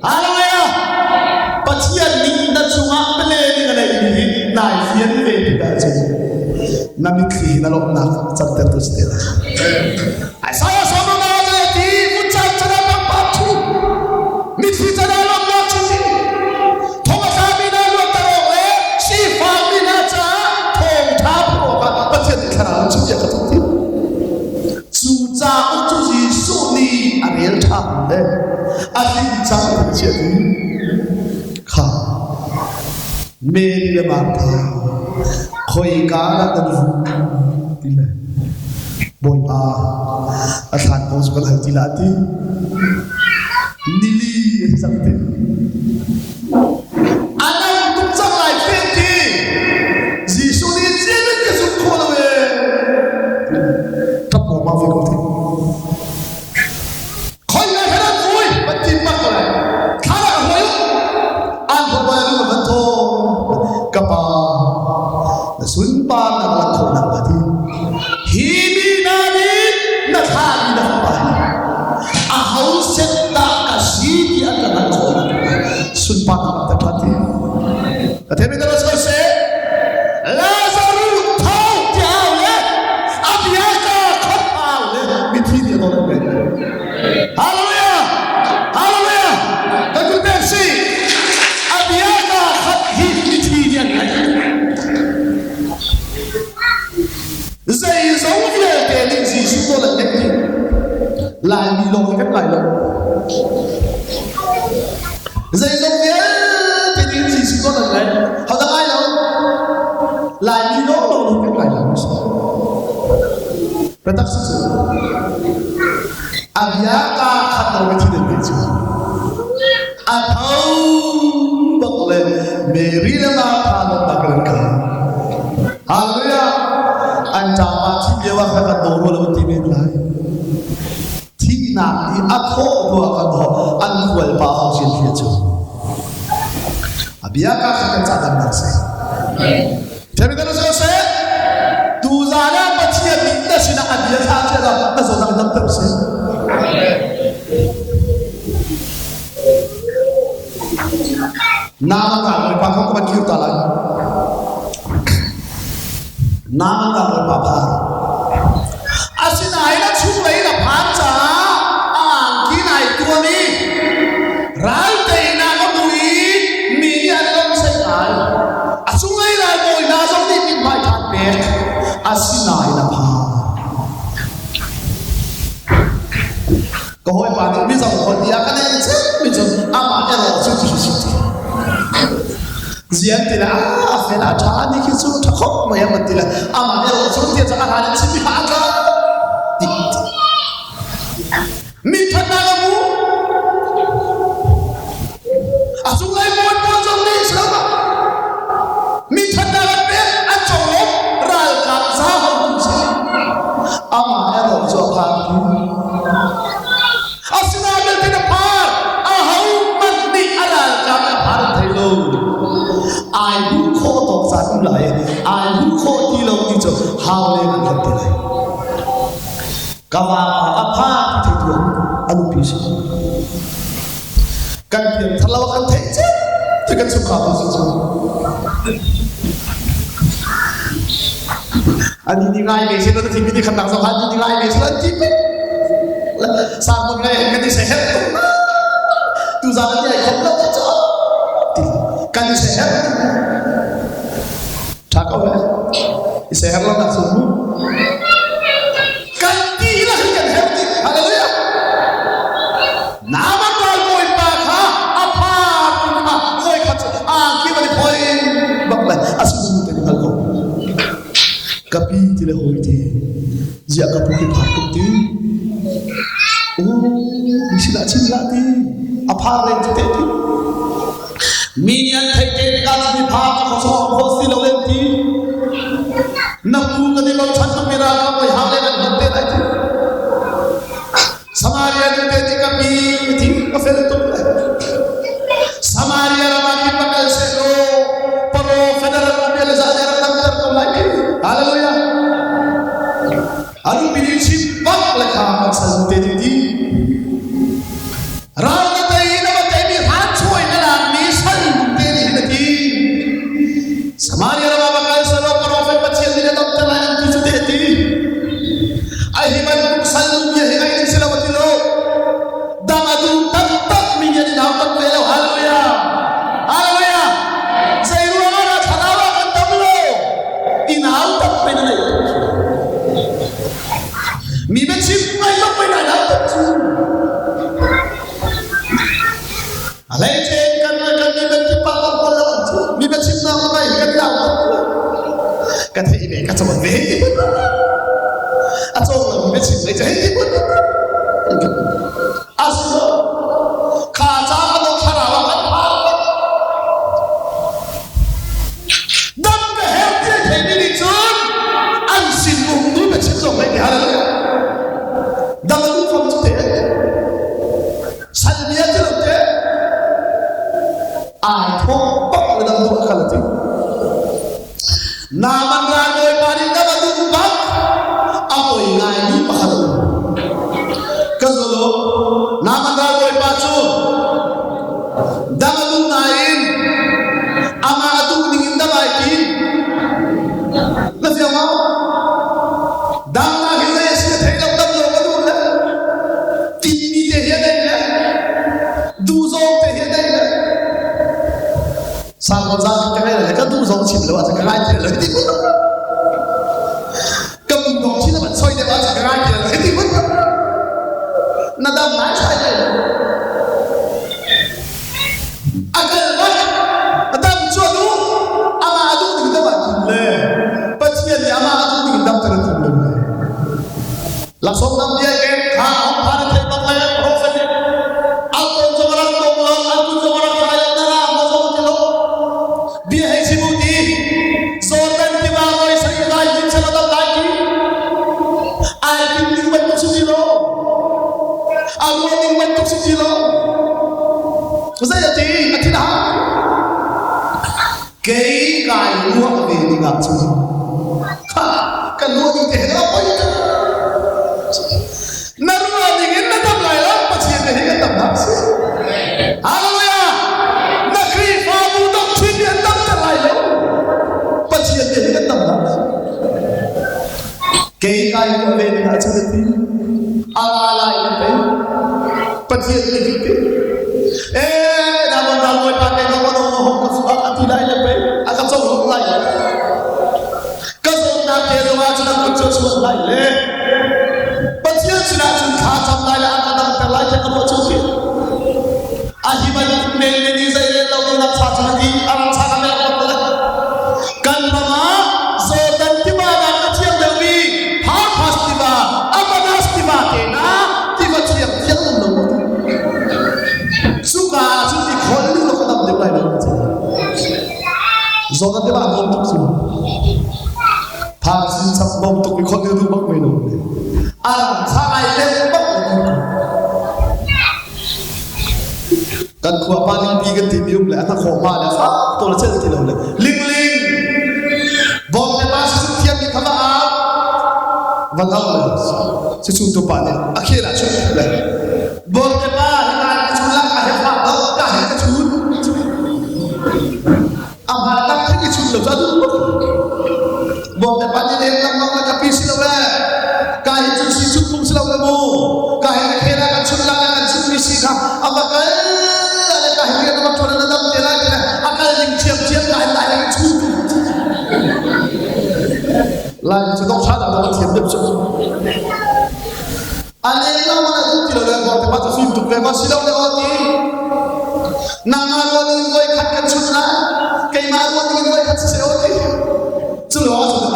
Speaker 1: hallelujah pathian ni na chunga pele ni na ni na fian ve ti da che na mi khi na lok na chak ter tu stela ai sa so no na je ti mu cha cha na pa thu mi thi cha na lok na chi ti thong sa mi na lo ta ro le si fa mi na cha thong tha pro ba pathian ti khara chi ya ka ti chu cha u chu ji su ni a rel tham de Atin sang terjadi, kha, meri mata, koi kana tadu, tila, boy athan kau sekolah tilati, nili sakti, anak tuk sang lai fenti, Giêsu ni jenis kesuk kolawe, tak mau maaf ikut. Kapa sun pa na la ko na pati himi na ni na tha ni na pa a haus set ta ka si ti aka na ko sun pa na ta pati ate me dalo se Lazarus thau tiao le abia ka khop pao le mi thi ni do le hallelujah hallelujah ta ku te si abia ka khop hi dây giống về kẻ định gì chúng tôi là cách gì lại bị lộn cách lại lộn dây giống về kẻ định gì chúng tôi là cách họ đã ai đâu lại bị lộn cách lại lộn phải tắt sự abia ka khát đầu cái thiên định gì à thâu bậc lệ Mary lama thalo takarka. Hallelujah. Anjama ti lewa ka doro lo ti me lai. Ti na ti akho do ka do an kwal pa ho sin fi chu. Abia ka ka cha dan na se. Temi da so se. Tu zana pachi bi da sina abia sa che da na so da dam ta se. Nama ka pa ko ba ki ta la. Nama ka pa pa. Asina ila chu lai la pha cha ang ki nai tu ni. Rai te na ko bui mi ya long sai ai. Asungai la mo na so ni mi mai tha pe. Asina ila pha. Ko hoi pa ni mi sa ko dia ka ne che mi chu ama ya ro chu chu chu. Zian tila fela thani ki chu thakop ma ya matila ama ya ro chu dia cha ha ni chi mi ha ka. Mi thana mu asungai mo ko jong ni sama mi thana pe a chong ral ka za ho chi ama ya ro chu ha ki asina me te pa a hau man ni aral ka ka par thai lo ai bu kho to sa ku lai ai bu kho ti lo ti cho ha le ka ka ti lai Kawa apa itu anu bisa. Kan dia terlalu kan teje, dengan suka tu. Ani ni ngai ni sila tu tibi di kandang so ani ni ngai ni sila tibi. Saat mengai kan di seher tu zaman dia kau lah tu. Kan di seher. Tak kau lah. Di seher lah tak sembuh. Hallelujah. Nama kau koi pakha apa kuma koi khachu ki bali koi bakla asu tani kalko kapi tile hoi thi ja kapu ki phatuk ti misila chila ti apa ren te ti minian thai te ka ti pha ko so ko si lo len ti napu ka ni lo chan tu mira ka koi ha le na te lai ti Samaria tu tadi kami ti kafel tu Samaria ramai pakal selo paro federal mobil zader tangkar tu lagi haleluya alu bini sipak lekha pasal tadi rana tai nama tai bi hat choi na misal tadi tadi Samaria ramai pakal selo paro fe pachil dine tam chalan tu tadi ahiman sallu ye ai selo mi be chim mai lo pe na la tu alai che kan mi be chim pa pa la tu mi be chim na mai kan la ka thei be ka chom ve a chom mi be chim mai che aso kha cha ka do khara wa ka pa dam be he te thei ni chun an sin mum du be chim so mai ha la Dalam form tu teh, salmiya tu teh, thong pak dalam tu akal tu. Naman ranoi paling dalam tu pak, apa ingai ni pakal. Kalau naman ranoi pacu, dalam tu nain, ama tu dingin dalam ini, nasi apa? Dalam kita yang sudah terima. Sang sang cái này là cái tu giống chìm lửa thì cái ai thì lấy đi mất cầm đồng chí là bạn xoay để bạn cái ai thì lấy đi mất nó đâm lái sai đây anh cái này đâm chưa đúng ama adu thì người ta bảo chìm lệ bất nhiên thì ama adu thì người ta tự chìm lệ là số năm dia cái khá ông phá được thấy bằng lệ prophet aku seorang tolong aku seorang saya dalam cái lúa về đi ngạc chứ cái lúa đi thế đó vậy nó là gì cái nó tầm lại lắm mà chỉ để cái tầm đó hallelujah nó khi pha bu đông chuyên điện tâm trở lại lắm mà chỉ để cái tầm đó cái lúa về đi ngạc chứ thì lại như thế mà chỉ để cái dalam ngồi pakai kalau orang tidak lepas akan selalu lain. Kalau nak dia rumah sudah kucing semua lain. Pasien sudah suka sampai lah akan terlalu terlalu cuci. Akibat ini saya lalu nak satu lagi orang sana mereka kan mama zodan tiba nak kecil demi hal pasti ba apa nas tiba kena tiba ciam ciam lalu. Suka suci kholi lo kadam de bai lo zona de ba ngom tuk su pha sin sap ngom tuk bi kholi du bak mai lo sa ai le bak kan khua pa ning pi kan ti bium le ta kho ma le fa to la che ti lo le ling ling bom de ba su thiam ni khama a van hau le se su to pa ne akhira chu le bom de ba bom de pani le lam lam ka pi si lo le ka hi chu si chu pum si lo le mo ka hi khera ka chu la ka chu mi si ka aba ka le ka hi ka ma thona na dam te la ke akal ling chiam chiam la la le chu la chu dok sa da ma thiam de chu ale la ma na ti lo le bom de pa chu tu pe ma si lo le o ti na ma lo ni voi khat ka chu na kai ma lo ni voi khat se o ti这个我说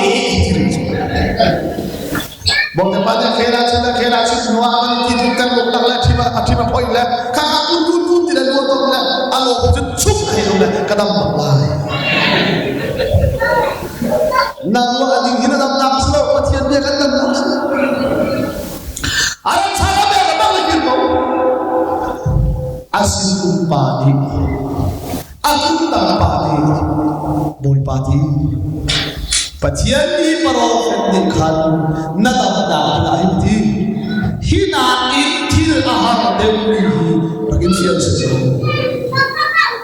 Speaker 1: บอกแต่ว่าจะเคราชุดนัวมันที่ทุกท่านบอกตั้งแล้วที่มาพ่อยแล้วข้าคุณที่ได้รู้ตรงแล้วอารมณ์จะชุบให้ตรงนั้นกระดำบังลายนั่งว่าจริงๆนะดำน้ำสโลว์มาเทียนเบียกันดำน้ำอะไรชาแบบกันบ้างเลยคิดผมอาศิลปุปาดีอากุตังปาดีบอยปาดีPatian ni parofet ni khan nadam da lain ti hina intil ahar dewi bagin fian se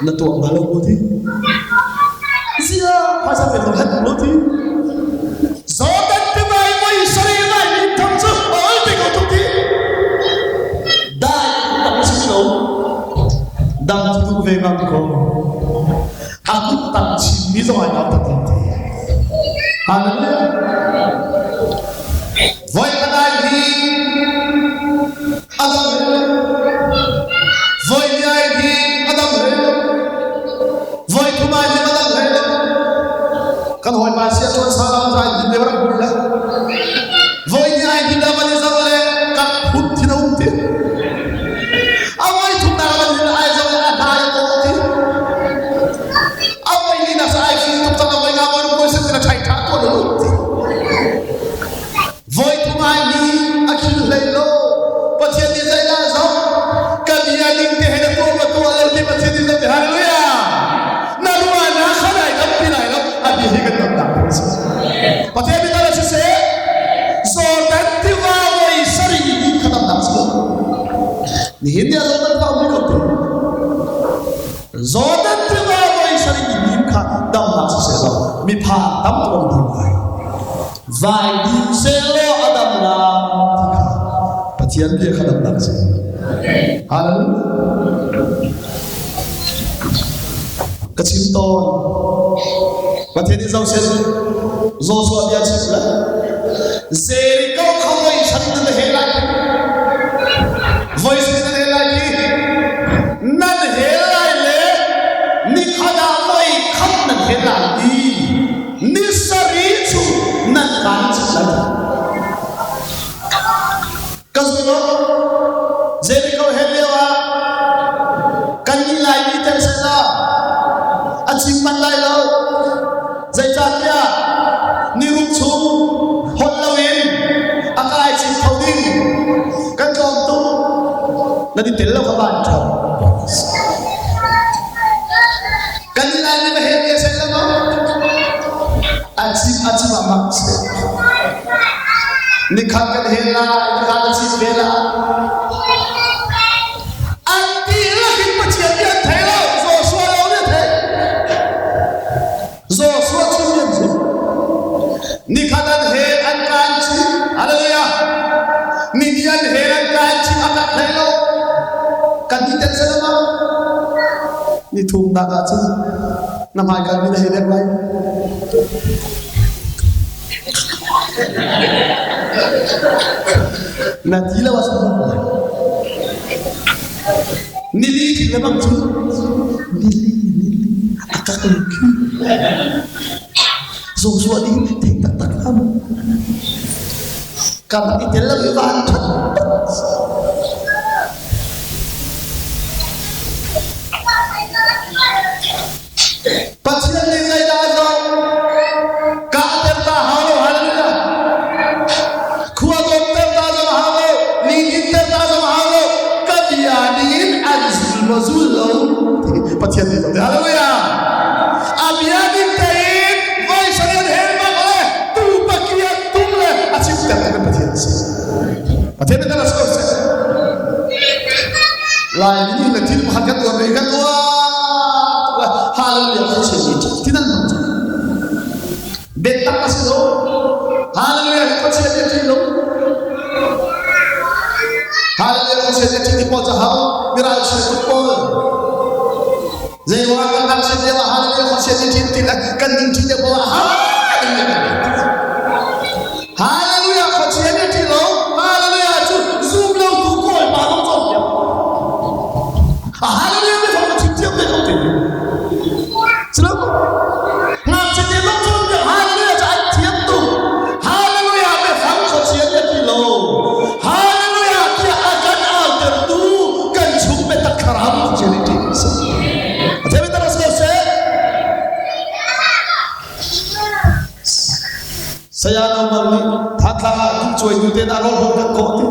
Speaker 1: na to ngalo ko ti sia phasa pe to hat lo ti zodat pe mai moi sari mai ni tham chu oi pe ko ti dai ta si lo dang tu ve ngam ko aku tak chi mi zo ai na ta ti hallelujah voi kadai di adam voi nyai di adam voi thumai di adam kan hoi ma sia chon sa lam sai di dewa bul la voi nyai di da mani sa le ka phut thi na umti awai thum na mani ai sa le a dai ko ti awai ni na sa ai fi tum ta mai nga mo ko se na chai tha ko lo voi thumai ni akhil lai lo pathian ni zai la zo ka ni ani te he ko ma to ale te pathian ni zai hallelujah na ruwa na khalai dam pi lai lo abi he kan dam pathian ni ta se so tan ti wa wai sari ni khatam dam se ni hindi zo tan pa mi ko te zo tan ti wa wai sari ni kha dam na se zo mi pha dam to ni mai vai di se lo adam la patian dia khadam dak se hallelujah kachim ton patian ni zau se zo so dia chi la zeri ko khoi shan na he la voice ni he la ki nan he la le ni khada moi khat na he la di ni sari chu nan kan chi la kasno zeri ko he lewa kan ni lai ni ten sa la achim man lai lo zai cha kya ni rum chu hon lawin akai chi thoding kan kom tu na di tel lo ka ban tho kan ni lai ni he le sa la se ni khat kan hela ni khat si vela anti la kin pachia ya thaila zo so lo ne the zo so chu ne se ni khat an he an kan chi hallelujah ni dian he an kan chi akat thailo kan ti ten se ma ni thum da ka chu namai kan ni he le bai Natila was Nili kita bangsu Nili akakuki Zoswa ini tak kamu Karena itu lebih banyak Pasien ni saya dah Patihan itu, haleluya. Abiadin tain, voi sarian helma kole, tu bakian tumle, asyik datang patihan sih. Patihan itu adalah selesai. Lain ini nanti makan dua mereka dua, haleluya selesai. Tidak macam. Betap masih lo, haleluya patihan itu lo. Haleluya patihan itu pun jahau, biar saya pun. Zai orang kan sedia hal yang masih dicintai kan dicintai bawa haleluya khosiannya tilo haleluya zoom lo tu koi ba lo zong ya haleluya me thong cintai me thong tin selalu ngam cintai lo zong ya haleluya cha tiap tu haleluya me thong khosiannya tilo haleluya dia akan alter tu kan chung me tak karam khosiannya tilo saya nomor thakha cuy tu tena rogan kote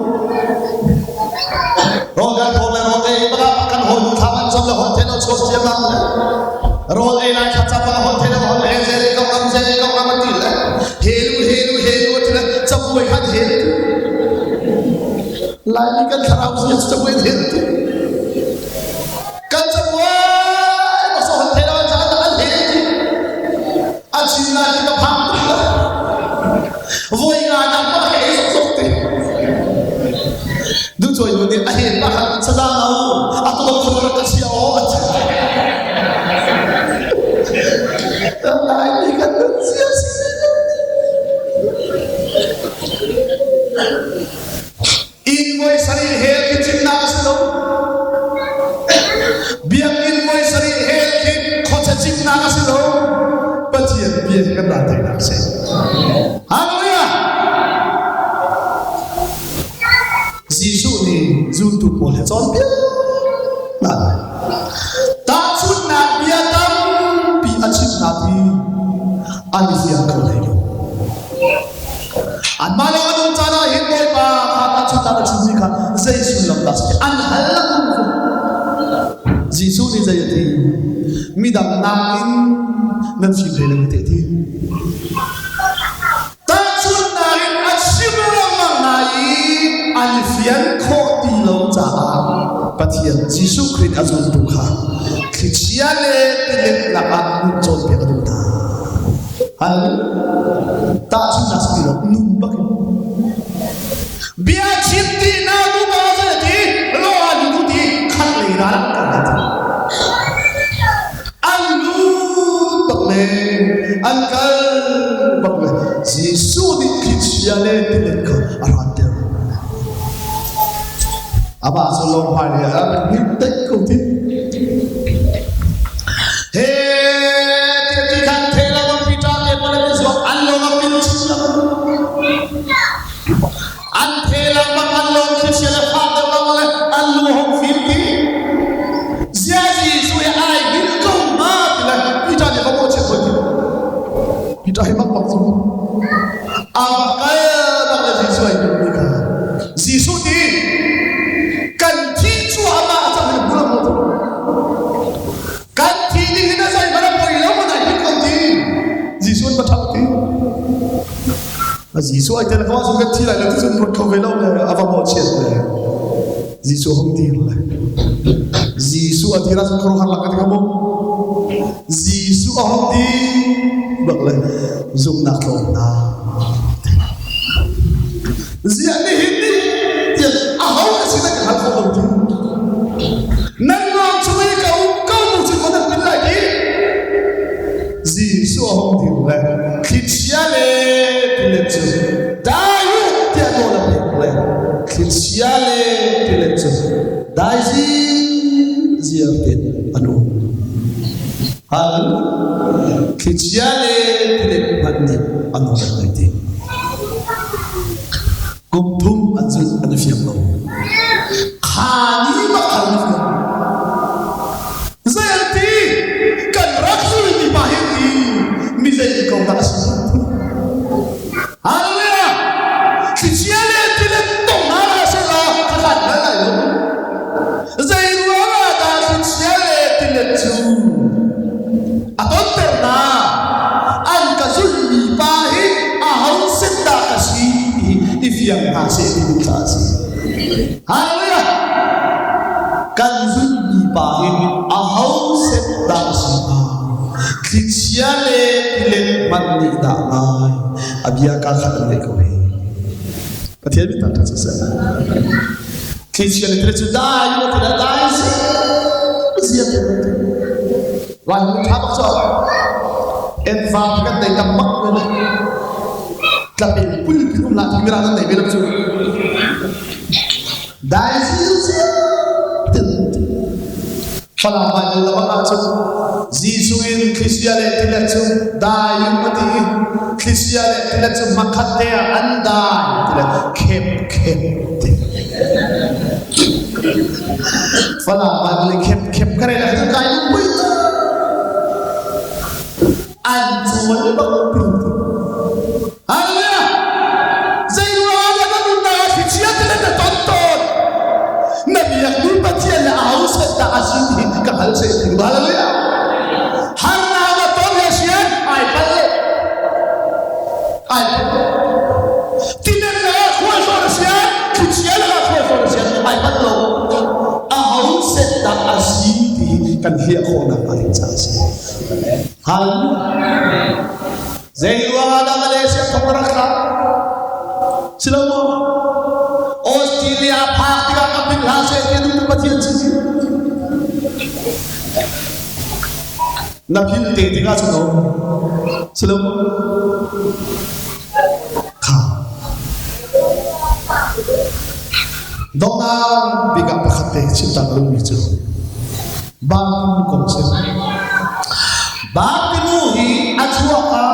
Speaker 1: rogan kole roge baga makan hon thaman samle hon tena chos jema roge la khacha baga hon tena hon zere ko amatil helu tena chapui khat he lani kan kharab se chapui he kan chapui maso hon tena ja al he achina ka pham voi ngana pa he sok te du choi du ni a he pa sada au a to ko ko ka sia o a ta lai ni kan sia in voi sari he ki chinna aslo biang in voi sari he ki khocha chinna aslo pachian biang kan da thai na se Jisu ni zuntu boleh zombie, nah, tak sunat biadam pi acip nabi, alif yang kelaju. An malam anu cara hindai pa kata sunat cinta Jisu lamdas, an halakun. Jisu ni jayati, midam namin nanti bela teti. Tak sunat acip Alifian kau di laut jahang, patian Yesus Kristus azul Tuhan. Kristian le lapan muncul berduta. Hal tak sudah sepilo numbak. Biar cinti namu bahasa di lo alu di kaliran kalat. Alu bakle, angkal bakle. Yesus di Kristian le dilek arat. Apa selong hari apa hidup kau ti? Hei, kan thela mempita ke boleh besok Allah mengambil cinta. Anthela mengambil kisah father boleh Allah mengambil. Jadi suai ai hidup mati pita ni kamu cakap pita hebat maksud. Apa kaya boleh sesuai mereka? Yesus ni kan cinta apa macam bulan Giêsu ai tên không có thi lại là tôi một câu về lâu là avamo chết là Giêsu không tin là Giêsu ai tên là không harap cái kamu Giêsu không tin bậc là dùng nạc lòng na Giêsu này thì ahau cái gì này harap không tin nên lo cho mấy câu một chuyện có thể tin lại đi Giêsu không tin là Cristiane Piletu Dayu tiada orang boleh Cristiane Piletu Daisy Ziapin anu hal Cristiane Piletu mandi anu nanti kumtum anjul anu fiamlo khani bakal Zayanti kan rasul di bahiri mizai kau tak sih Haleluya. Cristiane tidak tahu mana sahaja kahat mana. Zairwana dah Cristiane tidak tahu. Atau terna, angka zulmi pahit, ahau sedar kasih, ifiang kasih dikasih. Haleluya. Kan zulmi pahit, ahau sedar kasih. Cristiane tidak mandi damai. Abia kakak mereka ni. Patihan kita tak selesai. Cristiane itu sudah, itu tidak dah sih. Siapa tu? Lalu apa soal? Enfam kan dah tampak mana? Tapi pun kita nak tinggal dah belum tu. Dah sih. Kalau mana lama macam Zisuin Cristiane tidak tu, dah yang mati. Cristiane tidak tu makatea anda tidak kem. Fala magle kem kerana itu kayu itu. Anjuan itu. Haleluya. Zairwana dan unda Cristiane tidak tonton. Nabi yang berbatia la aus tak asing kahal saya. Haleluya. Tidak ada kuasa manusia, Cristiane ada kuasa manusia. Ayat lo, ahau sedang asih kan dia kona paling sasi. Hal, Zairwana ada Malaysia pemerintah, selama Australia Pakistan kapil hasil itu tempatnya sini. Nabi tinggal selama Dongan biga pakate cinta belum itu. Bang konsep. Bang penuhi ajuaka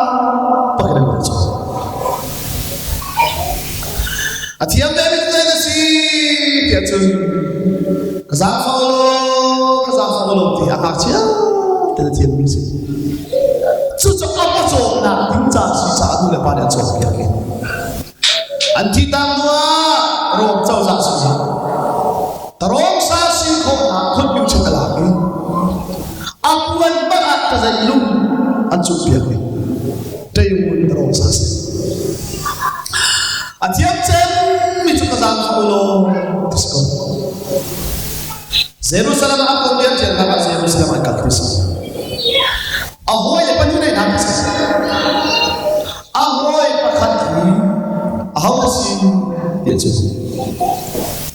Speaker 1: pakai baca. Atiam dari kita nasi dia tu. Kazafalo dia akcia dia tiap misi. Sejak apa tu nak tinggal sisa tu lepas dia tu yakin. Anti tangwa rom cao za su tarong sa si ko na khut yu chaka la ni apuan ba ta za ilum an chu pia ni tay mun tarong sa si atiam chen mi chu ka za ko lo disko Jerusalem akon dia chen na Jerusalem ka Kristus ahoy pa ni na Kristus ahoy pa khat ni ahoy si Jesus.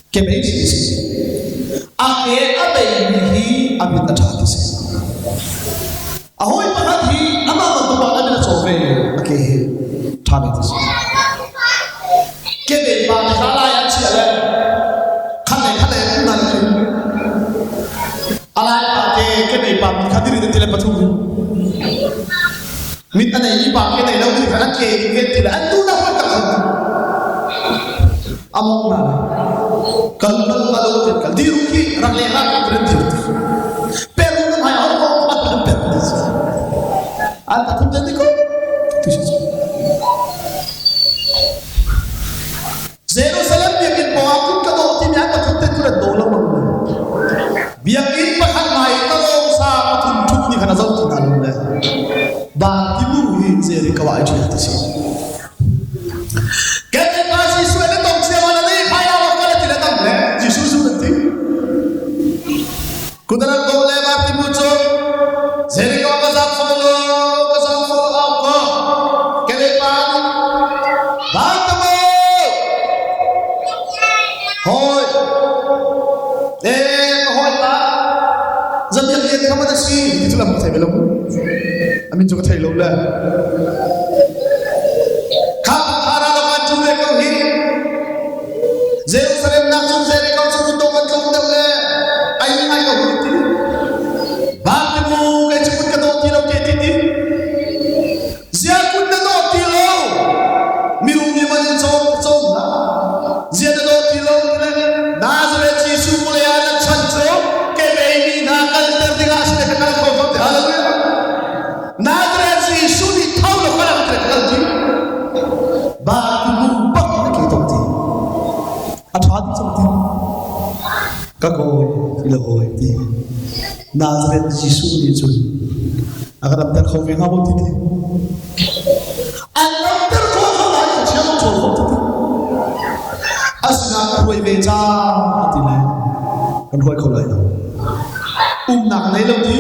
Speaker 1: Kemei sisi. Ake abai ni abit athati se. Ahoy pahati ama matuba amina sofe ake thame tisi. Kemei ba ni sala ya chi ala. Khane na ni. Ala pa ke kemei ba mi khadiri de tile patu. Mit anai ba ke nei lo ni kana ke tile andu na pa ka. Among mana? Kalau kalau diruki rakyat berhenti. Peru kan hanya orang berhenti. Anda tu jadi kau? Jerusalem yang bawa kita tim yang kita tidak dolar mana. Biar ini bahkan mai kalau sama tuntut ni karena jauh tinggal. Bagi muhi Jericho aja di sini. amin jo ka thai lo la kha khara lo kan chu le ko hi Jerusalem na chu Jericho chu to kan ko da le ai ni ai ko ti ba ti mu ke chu ka do ti lo ke ti ti zia kun da do ti lo mi ru ni man cho cho na zia da do ti lo Nazareth Jesus mo le ana chan cho ke be ni na kal ter di ga se ka kal ko ko hallelujah Nazareth Jesus ni thau lo kala ka kal ti ba ti mu ba ke to ti athad chati ka ko lo hoi ti Nazareth Jesus ni chu agar am tar khau ha bo ti ti an tar ko ha la ka chha mo cho ti asna ka hoi ve cha ti le kan hoi khau lai nak nei lo ti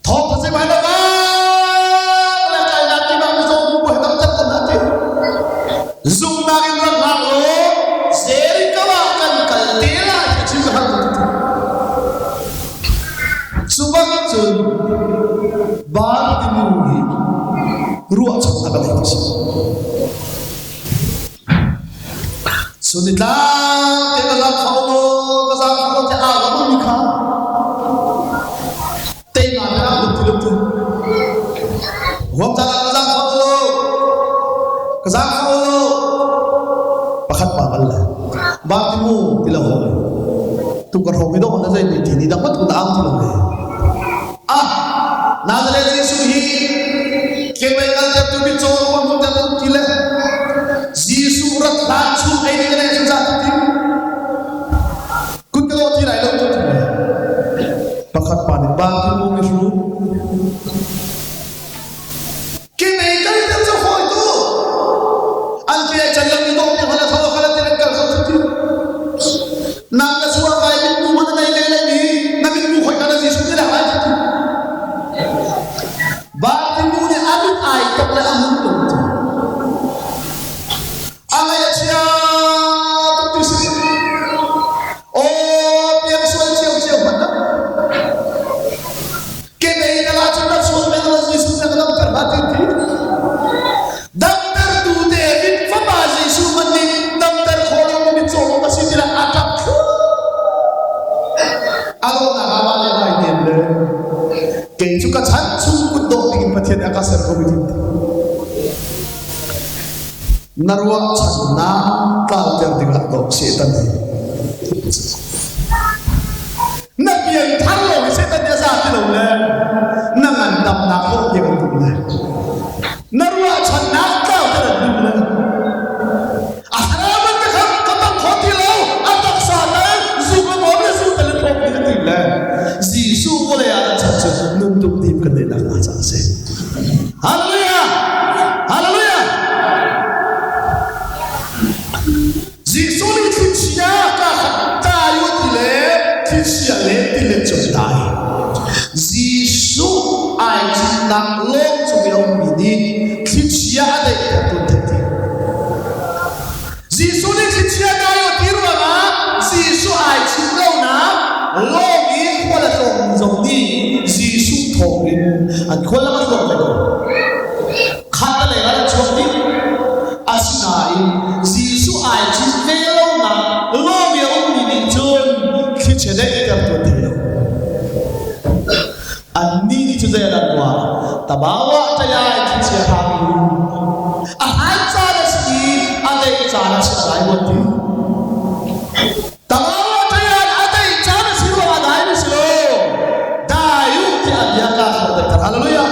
Speaker 1: thok se bai lo ba la kai la ti ba mi so bu bo ta ta ta ti zum na in ra ma lo seri ka wa kan kal te la chi ha ti subak chun ba ti mu ni ruwa cha ta ba ti sunita te ka la khau lo ka sa khau te a lo mi kha te na na lu ti lu ti hom ta ka sa khau lo ka sa khau lo pakhat pa bal la ba ti mu ti la ho tu ka ho mi do na sai ni ti ni da mat ku ta am ti lo le Nazareth Jesus hi ke bai kal te tu bi cho ko mo ta ti le Jesus rat la chu ai ni ne chu sa ti kun ka lo ti rai lo tu ti pakhat pa ni ba ti mu mi ru ke bai kal te cho hoi tu an ti ai chan lo ni do ni hala thalo khala ti ran kal kha ti na ka suwa kai bi mu ma nai le le ni na bi mu hoi ka na Jesus ni la hai ti ba ti mu ni amit ai tok la amun tu Angaya chia tu tu si oh biar suai chiu chiu mana ke bei kala chunda suai me kala Jesus ne kala ter bati ti dam ter tu David fa ba Jesus mani dam ter kholi me cho ma si tira atap alo na ga wale dai nem le ke chu ka chan chu ku do ti pathian akasar ko bi Narwa chana kal ter diga to setan na pian thang lo setan ya sa ti lo le na ngan dam na ko ye ko tu le narwa chana kal ter diga le ahra man ka ka ta ko ti lo atak sa na zu ko mo le zu ta le ko ti le ji su ko le ya cha cha nun tu ti ka de na sa se hallelujah hallelujah Jesus ni kichia ka ta yo ti le kichia le ti le cho dai Jesus ai ti na lo cho yo mi ni kichia de ta tu ti Jesus ni kichia da yo ti ru ma Jesus ai ti lo na lo mi ko la zong ni Jesus thong in an ko la ma zong le kha ta le la cho ti asnai Jesus ai chi velo na lo mi om ni ni chun khi che de ta to te lo ani ni chu de la kwa ta ba wa ta ya chi che ha mi a hai cha da si a de cha da si ai wo ti ta ba wa ta ya a de cha da si wa dai ni si lo da yu ti a ya ka ta hallelujah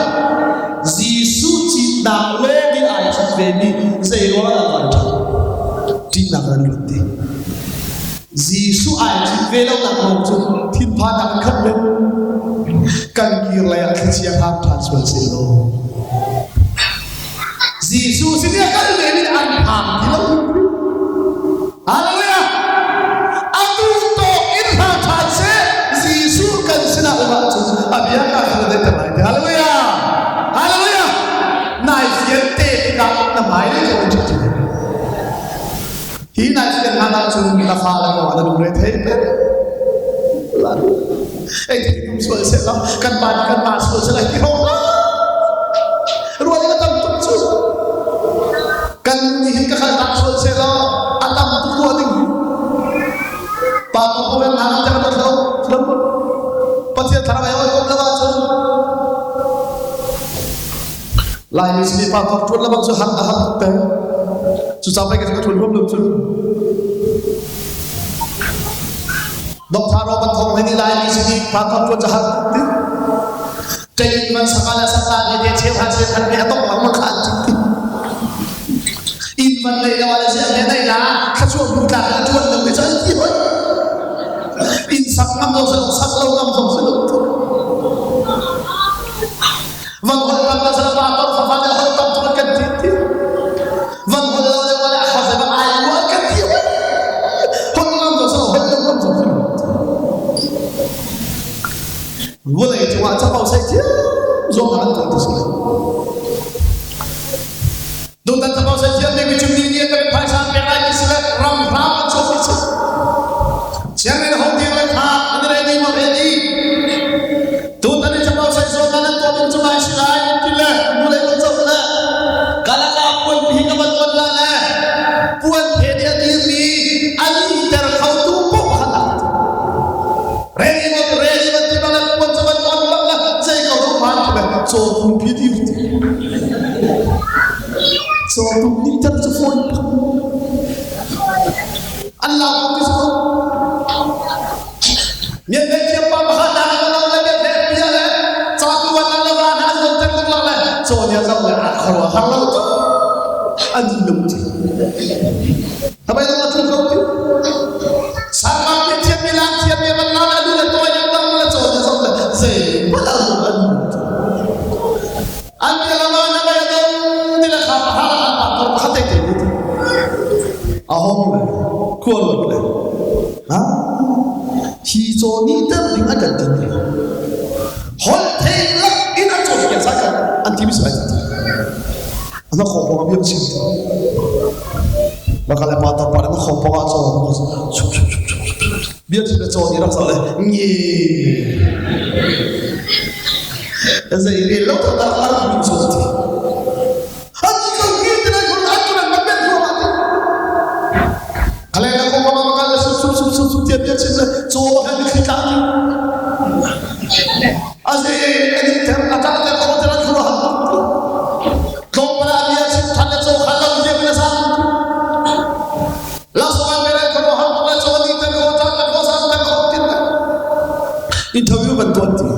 Speaker 1: Jesus chi da lo mi ai chi ve ni sei wa la ta tin na kan lu ti Jesus ai chi ve lo na ko chu thin pha na khat le kan ki la ya chi chia ha transfer se lo Jesus ni ka le ni an ham ti lo hallelujah atu to in ha tha se Jesus kan sina ba chu abia ka le de ta hallelujah hallelujah nai fian te ka na mai le chu chu hi na fian ha na chu na fa la ko ada dure the pe la ai thì cũng soi sẽ lắm căn bản so sẽ lại cái không Lai ni sini patok tuan labang su hak ahak teh. Su sampai ke tuan belum su. Dok tharo ban thong ni lai ni sini patok tuan jahat teh. Kain man sakala sakala dia cepat ni atok mak makan. In man lai wala siya ni na kasuan buka tuan lebih cantik. In sak ngam dong sak lau ngam dong su. Van hol pagka sa pator fafada hol tapos kaditi. Van hol wala hasa ba ay wa kaditi. Hol ngam do so hol ngam do. Wala ito wa sa pau sa tiya. Zo ka ta tisla. Do ta pau sa tiya me bichu ni ni ka paisa pe ra tisla ram ram so so. Siya ne ho di la tha andre ni mo ready. Do ta ne sa pau sa zo ta na to bin chuma silai tila mulai ko chokla. Kala ka pun pihinga ban wala na. Puan phedi adi ni ali ter khau tu po khala. Ready mo ti bala puan chaban on bala chai ko ro man ka so tu phedi. So tu ni ter so phone. Allah ko kisko. Ye de siapa bahada kalau lagi dia le. Satu wala la na so ter ko la. So dia sa la akhwa halau tu. Adi lumti. Apa itu maksud kau? Sama dia tiap bilang tiap dia menala dulu tu yang tak boleh so dia sa la. Sei padahal Andi lama na ba yun nila kapahala pator kate ke. Ahong kuat le. Ha? Hizo ni ter ling ada din. Hol thela ina cho ke saka anti bisa. Ana khopong abi chi. Bakal pator pada khopong aso. Biar sila cho ni rak sa le. Ni. Asa ini lo tak tahu apa maksudnya. Hati kau kita nak aku nak makan kau mati. Kalau aku mau makan sup tiap cerita coba kami kita. Asa ini terkata kau terang kau. Kau pernah dia cerita so kalau dia biasa. Langsung ambil kau hal coba kita kau tak kau sampai kau tidak. Interview bantuan dia.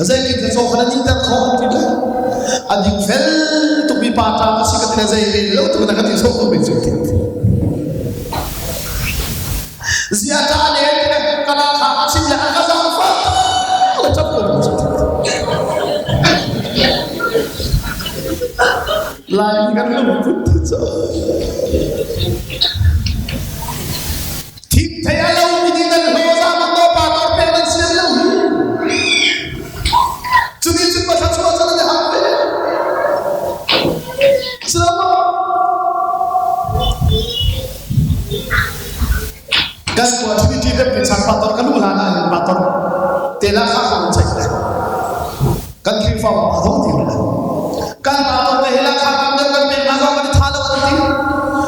Speaker 1: Azai kita so kana ni tak kau tidak. Adik fel tu bi pata masih kat azai lo tu nak kita so kau betul. Ziyadah ni kana asim la azam fa. Macam tu. Lain kan lu betul. Tik saya lo ini dan hoza mando pator pelan siapa. Jadi cepat saja jalan hamil. Selamat. Kas buat ini tidak bisa pator kan ulana pator. Telah kau cakap. Kan kifah pator tidak. Kan pator telah kau dengan pengajar kan thalau nanti.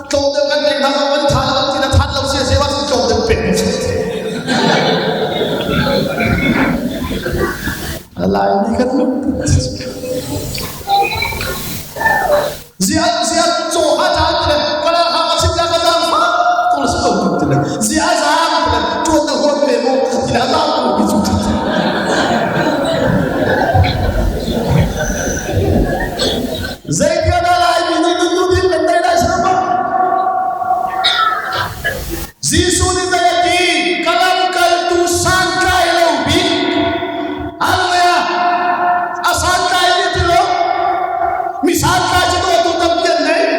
Speaker 1: Kau dengan pengajar kan thalau nanti na thalau siapa kau dengan pengajar. Lain ni kan lu. Ziat coha jangan kalau kamu siapa kata apa? Kalau sebab tidak. Ziat jangan tuan dah buat bemo tidak tahu begitu. Zaid ada lain ini tu di lantai dah siapa? Zisu ni jadi kalam kal tu sangkai lobi. Misal kaji tu tu tak biar naik.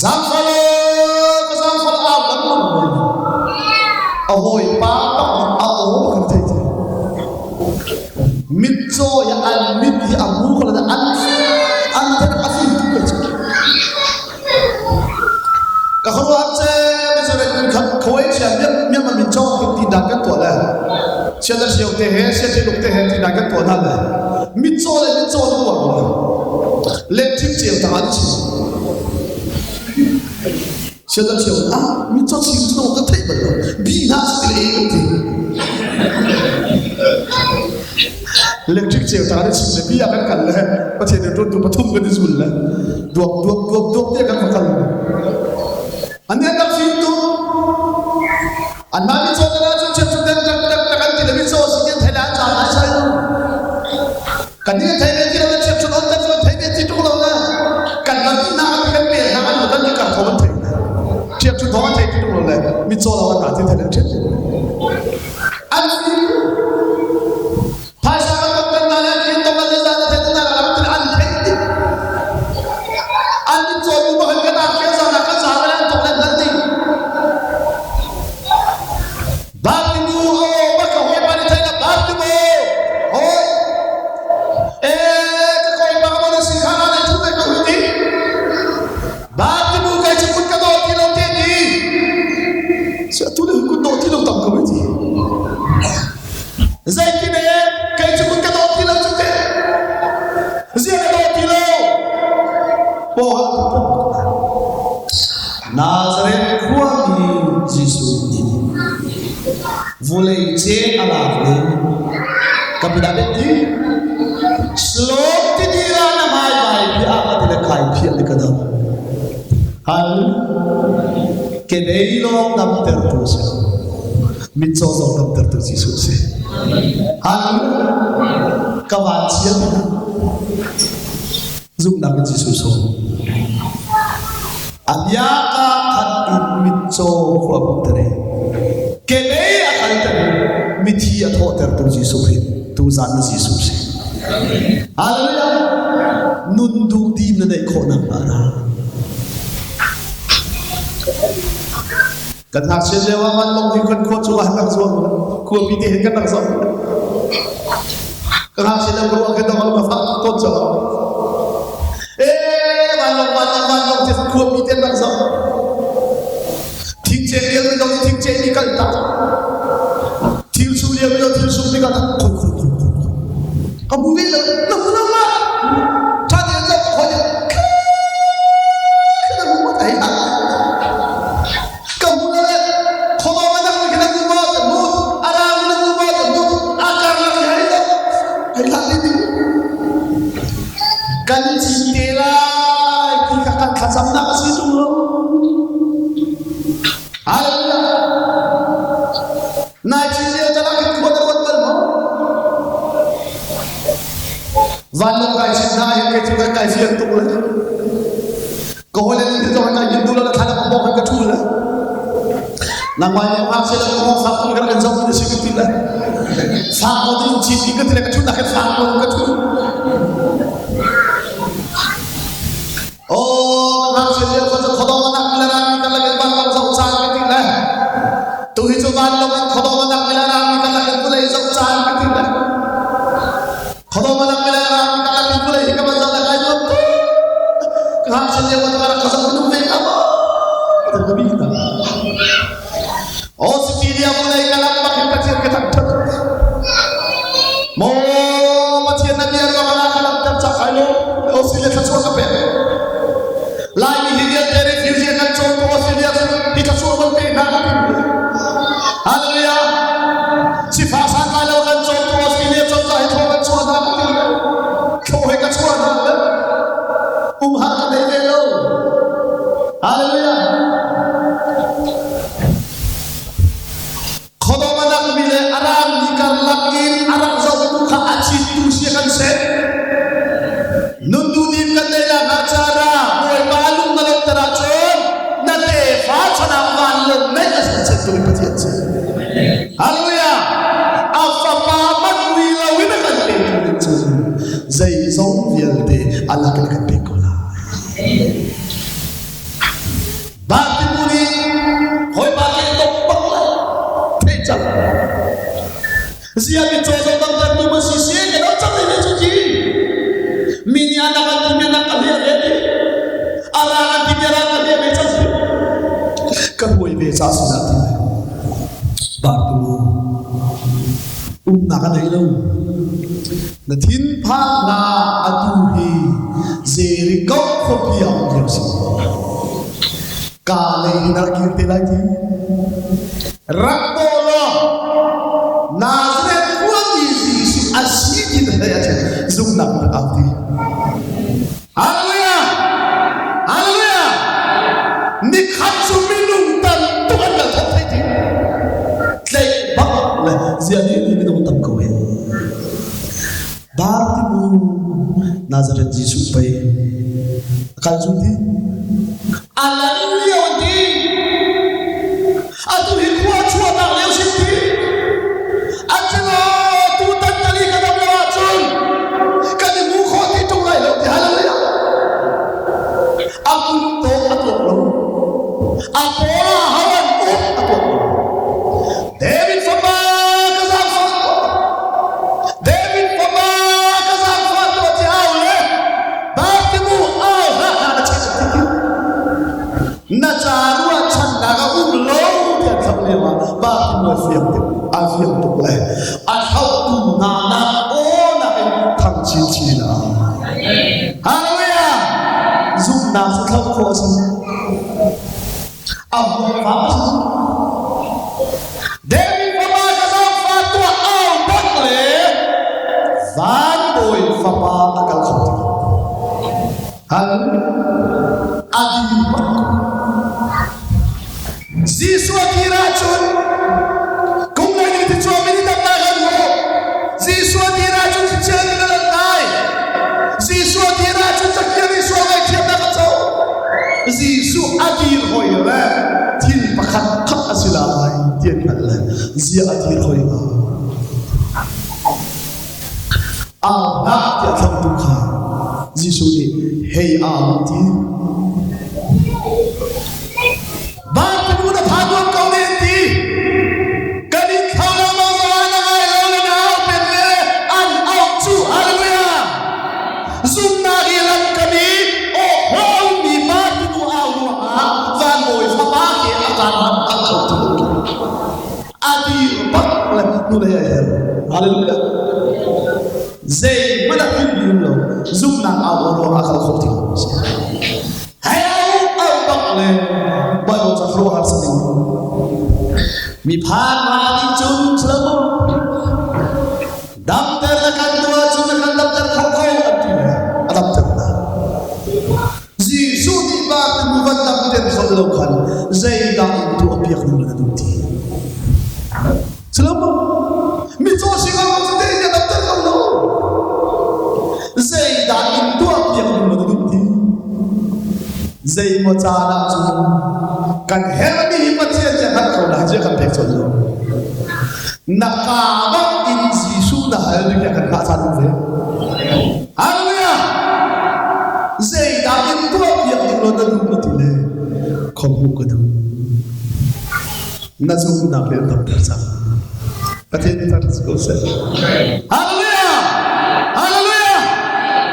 Speaker 1: Zamfalo ka zamfalo abang ahoy pa ako kan tayo mitso ya al mit ya abu kalau ada an tak asin tu kalau aja misalnya kau siapa dia mitso tindakan tu lah siapa siapa siapa tindakan tu lah mitso tu apa lektif siapa tangan siapa mitso sih tu orang tak tahu binas itu electric chair tak ada sih lebih akan kalah macam itu tu betul betul sulah dua dia akan kalah anda tak situ anda ni saudara cuci tak televisi sih Thailand jalan saya kan dia Thailand jalan siap sudah Thailand itu kalau kan lagi nak kan biar nak bukan dekat kawan Thailand siap sudah Thailand itu kalau mitso lawan nanti Thailand Nazareth kuami Jesus volei ce alavle kapidabeti slok tidira na mai pi amatile khai pi alikada hal kedeilo dam tertus mitso dam tertus Jesus hal kawancia zum dam Jesus Abiaka kan mitso kuabutere, kene akan teri miti atau tertuji suhin tu zan Jesus. Haleluya, nundu di menai konang bara. Kan hasil lewaman long hikun kuat suah nak suah, kuat piti hikun nak suah. Kan hasil lewaman kita kalau mafak kuat suah. Walong tes kuat miten bangsa. Ting cek dia menjau ting cek ni kan tak. Til su dia menjau til su ni kan tak. Kamu bila nama. Tadi ada kau je. Kenapa buat ayah? Kamu nak kau mana kita buat ada kita buat akar lagi hari tu. Ayah ini kan cintela. Kasam nak kasih tu loh. Haleluya. Naik dia jalan ke kuat belum. Walong kasih naik ke juga kasih tu loh. Kau boleh ni tu orang yang dulu lah kalau kau bawa ke tu lah. Namanya hasil kau faktor kerana jauh di sini lah. Faktor tu ciri kita ke tu nak faktor ke tu. Oh, hasil dia kau kodok nak melarang kita lagi bangkang saucan kita lah. Tu hijuban logan kodok nak melarang kita lagi pulai saucan kita lah. Kodok nak melarang kita lagi pulai hingga macam nak kayu tu. Hasil dia kau orang kasar minum mereka apa? Terlebih kita. Oh, seperti dia mulai kalam makin kecil kita tak. Mau macam Nabi yang mana kalam tercak kayu. Oh, sila sesuatu apa? Lagi dia dari Fiji akan contoh Australia kita suruh berpindah. Haleluya. Si pasang kalau akan contoh Australia contoh itu akan suara kita. Kau akan suara. Umhar ada itu. Haleluya. Kalau mana bila Arab nikah lagi Arab jauh tu kacit tu siakan set. Nundu dim kan dia acara. Haleluya. Apa paman wila wina kan itu. Zai zong vielde Allah kan pekola. zia mi cho cho tam tam tu ma si si ke no cham ni chu ji mi ni ana kan ti mi na ka le re ni ala kan ti ra ka le me cham si kan hoi ve sa su na ti ba tu na ka nei lo na thin pha na atu hi zeri ko kho pi am je si ka le na ki te lai ti rakolo Nazareth kuat Yesus asyik kita ya zumnak berarti. Haleluya, haleluya. Nikhat suminung tan Tuhan dah terjadi. Lek bang lek ziadi ini kita tak kau ya. Bartimu Nazareth Yesus pai. Kalau jumpa, haleluya wadi. Atu hikuat cua tak leu sini. Atelo tu tak tali kata beracun. Kali muka itu lai lo di haleluya. Aku tu aku lo. Aku hawan aku. David Fama kazak fatu. David Fama kazak fatu jauh le. Bartimu Allah nak cakap. Nak carua canda kau lo. Bartimu afiam tu le. Ahau tu nana ona thang chin china. Haleluya. Zoom na sekau kosan. Abu Fama. David Fama kasam fatwa au bakle. Van boy Fama akal khoti. Haleluya. Adi pak. Ziswa diracun. Kung ngayon ito siya minitagdagan mo. Ziswa diracun si siya nilalantay. Ziswa diracun sa kiri siya ngay siya nakataw. Zisu adir hoy ra. Tin pakat kap asilay. Tin Allah. Zia adir hoy ra. Anak dia akan duka. Zisu ni hey amati. Bakit mo na pagod ka ulit? Ganit ka na mga anak ay lalo na pwede ang outsu. Haleluya! Zoom na ilang kami o wow ni bakit mo awa van boy papaki at anak ang outsu. Adi bakit nula yan. Haleluya! Zay malaking yun lo. Zoom na awa lo akal koti. Hayaw ang bakit baruจะรู้harus ini. Mi phani chung selama. Daftar akan dua chung akan daftar kau daftar na. Yesus di bawah bukan daftar khalakan. Zaidah itu apiak nula nanti. Selama mi tosi kalau kita ini daftar kau. Zaidah itu apiak nula nanti. Zai macana chung. Kan helmi himatnya jangan kau dah jangan pekson lo. Nakabak in Yesus dah helmi akan pasan tu. Haleluya. Zaidah itu yang diloda dulu tu le. Kamu kadu. Nazum nak letak bersam. Katanya terus kosel. Haleluya. Haleluya.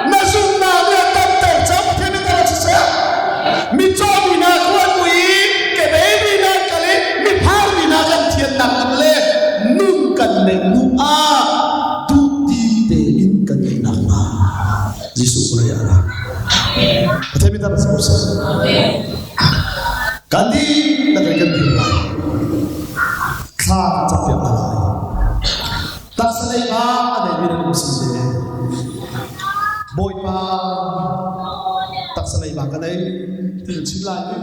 Speaker 1: Nazum nak letak bersam. Katanya terus kosel. Micobi nak kuat. Nua tu di tein kan nama Yesus beraya. Kita minta bersama. Kandi nak ganti lagi. Kah capek lagi. Tak selai ada bilang musim deh. Boy pa tak selai kadai tidak cilai.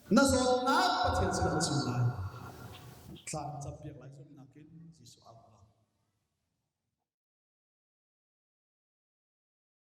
Speaker 1: Nasod nak pacet sudah cilai. Kah capek lagi nak Yesus Allah.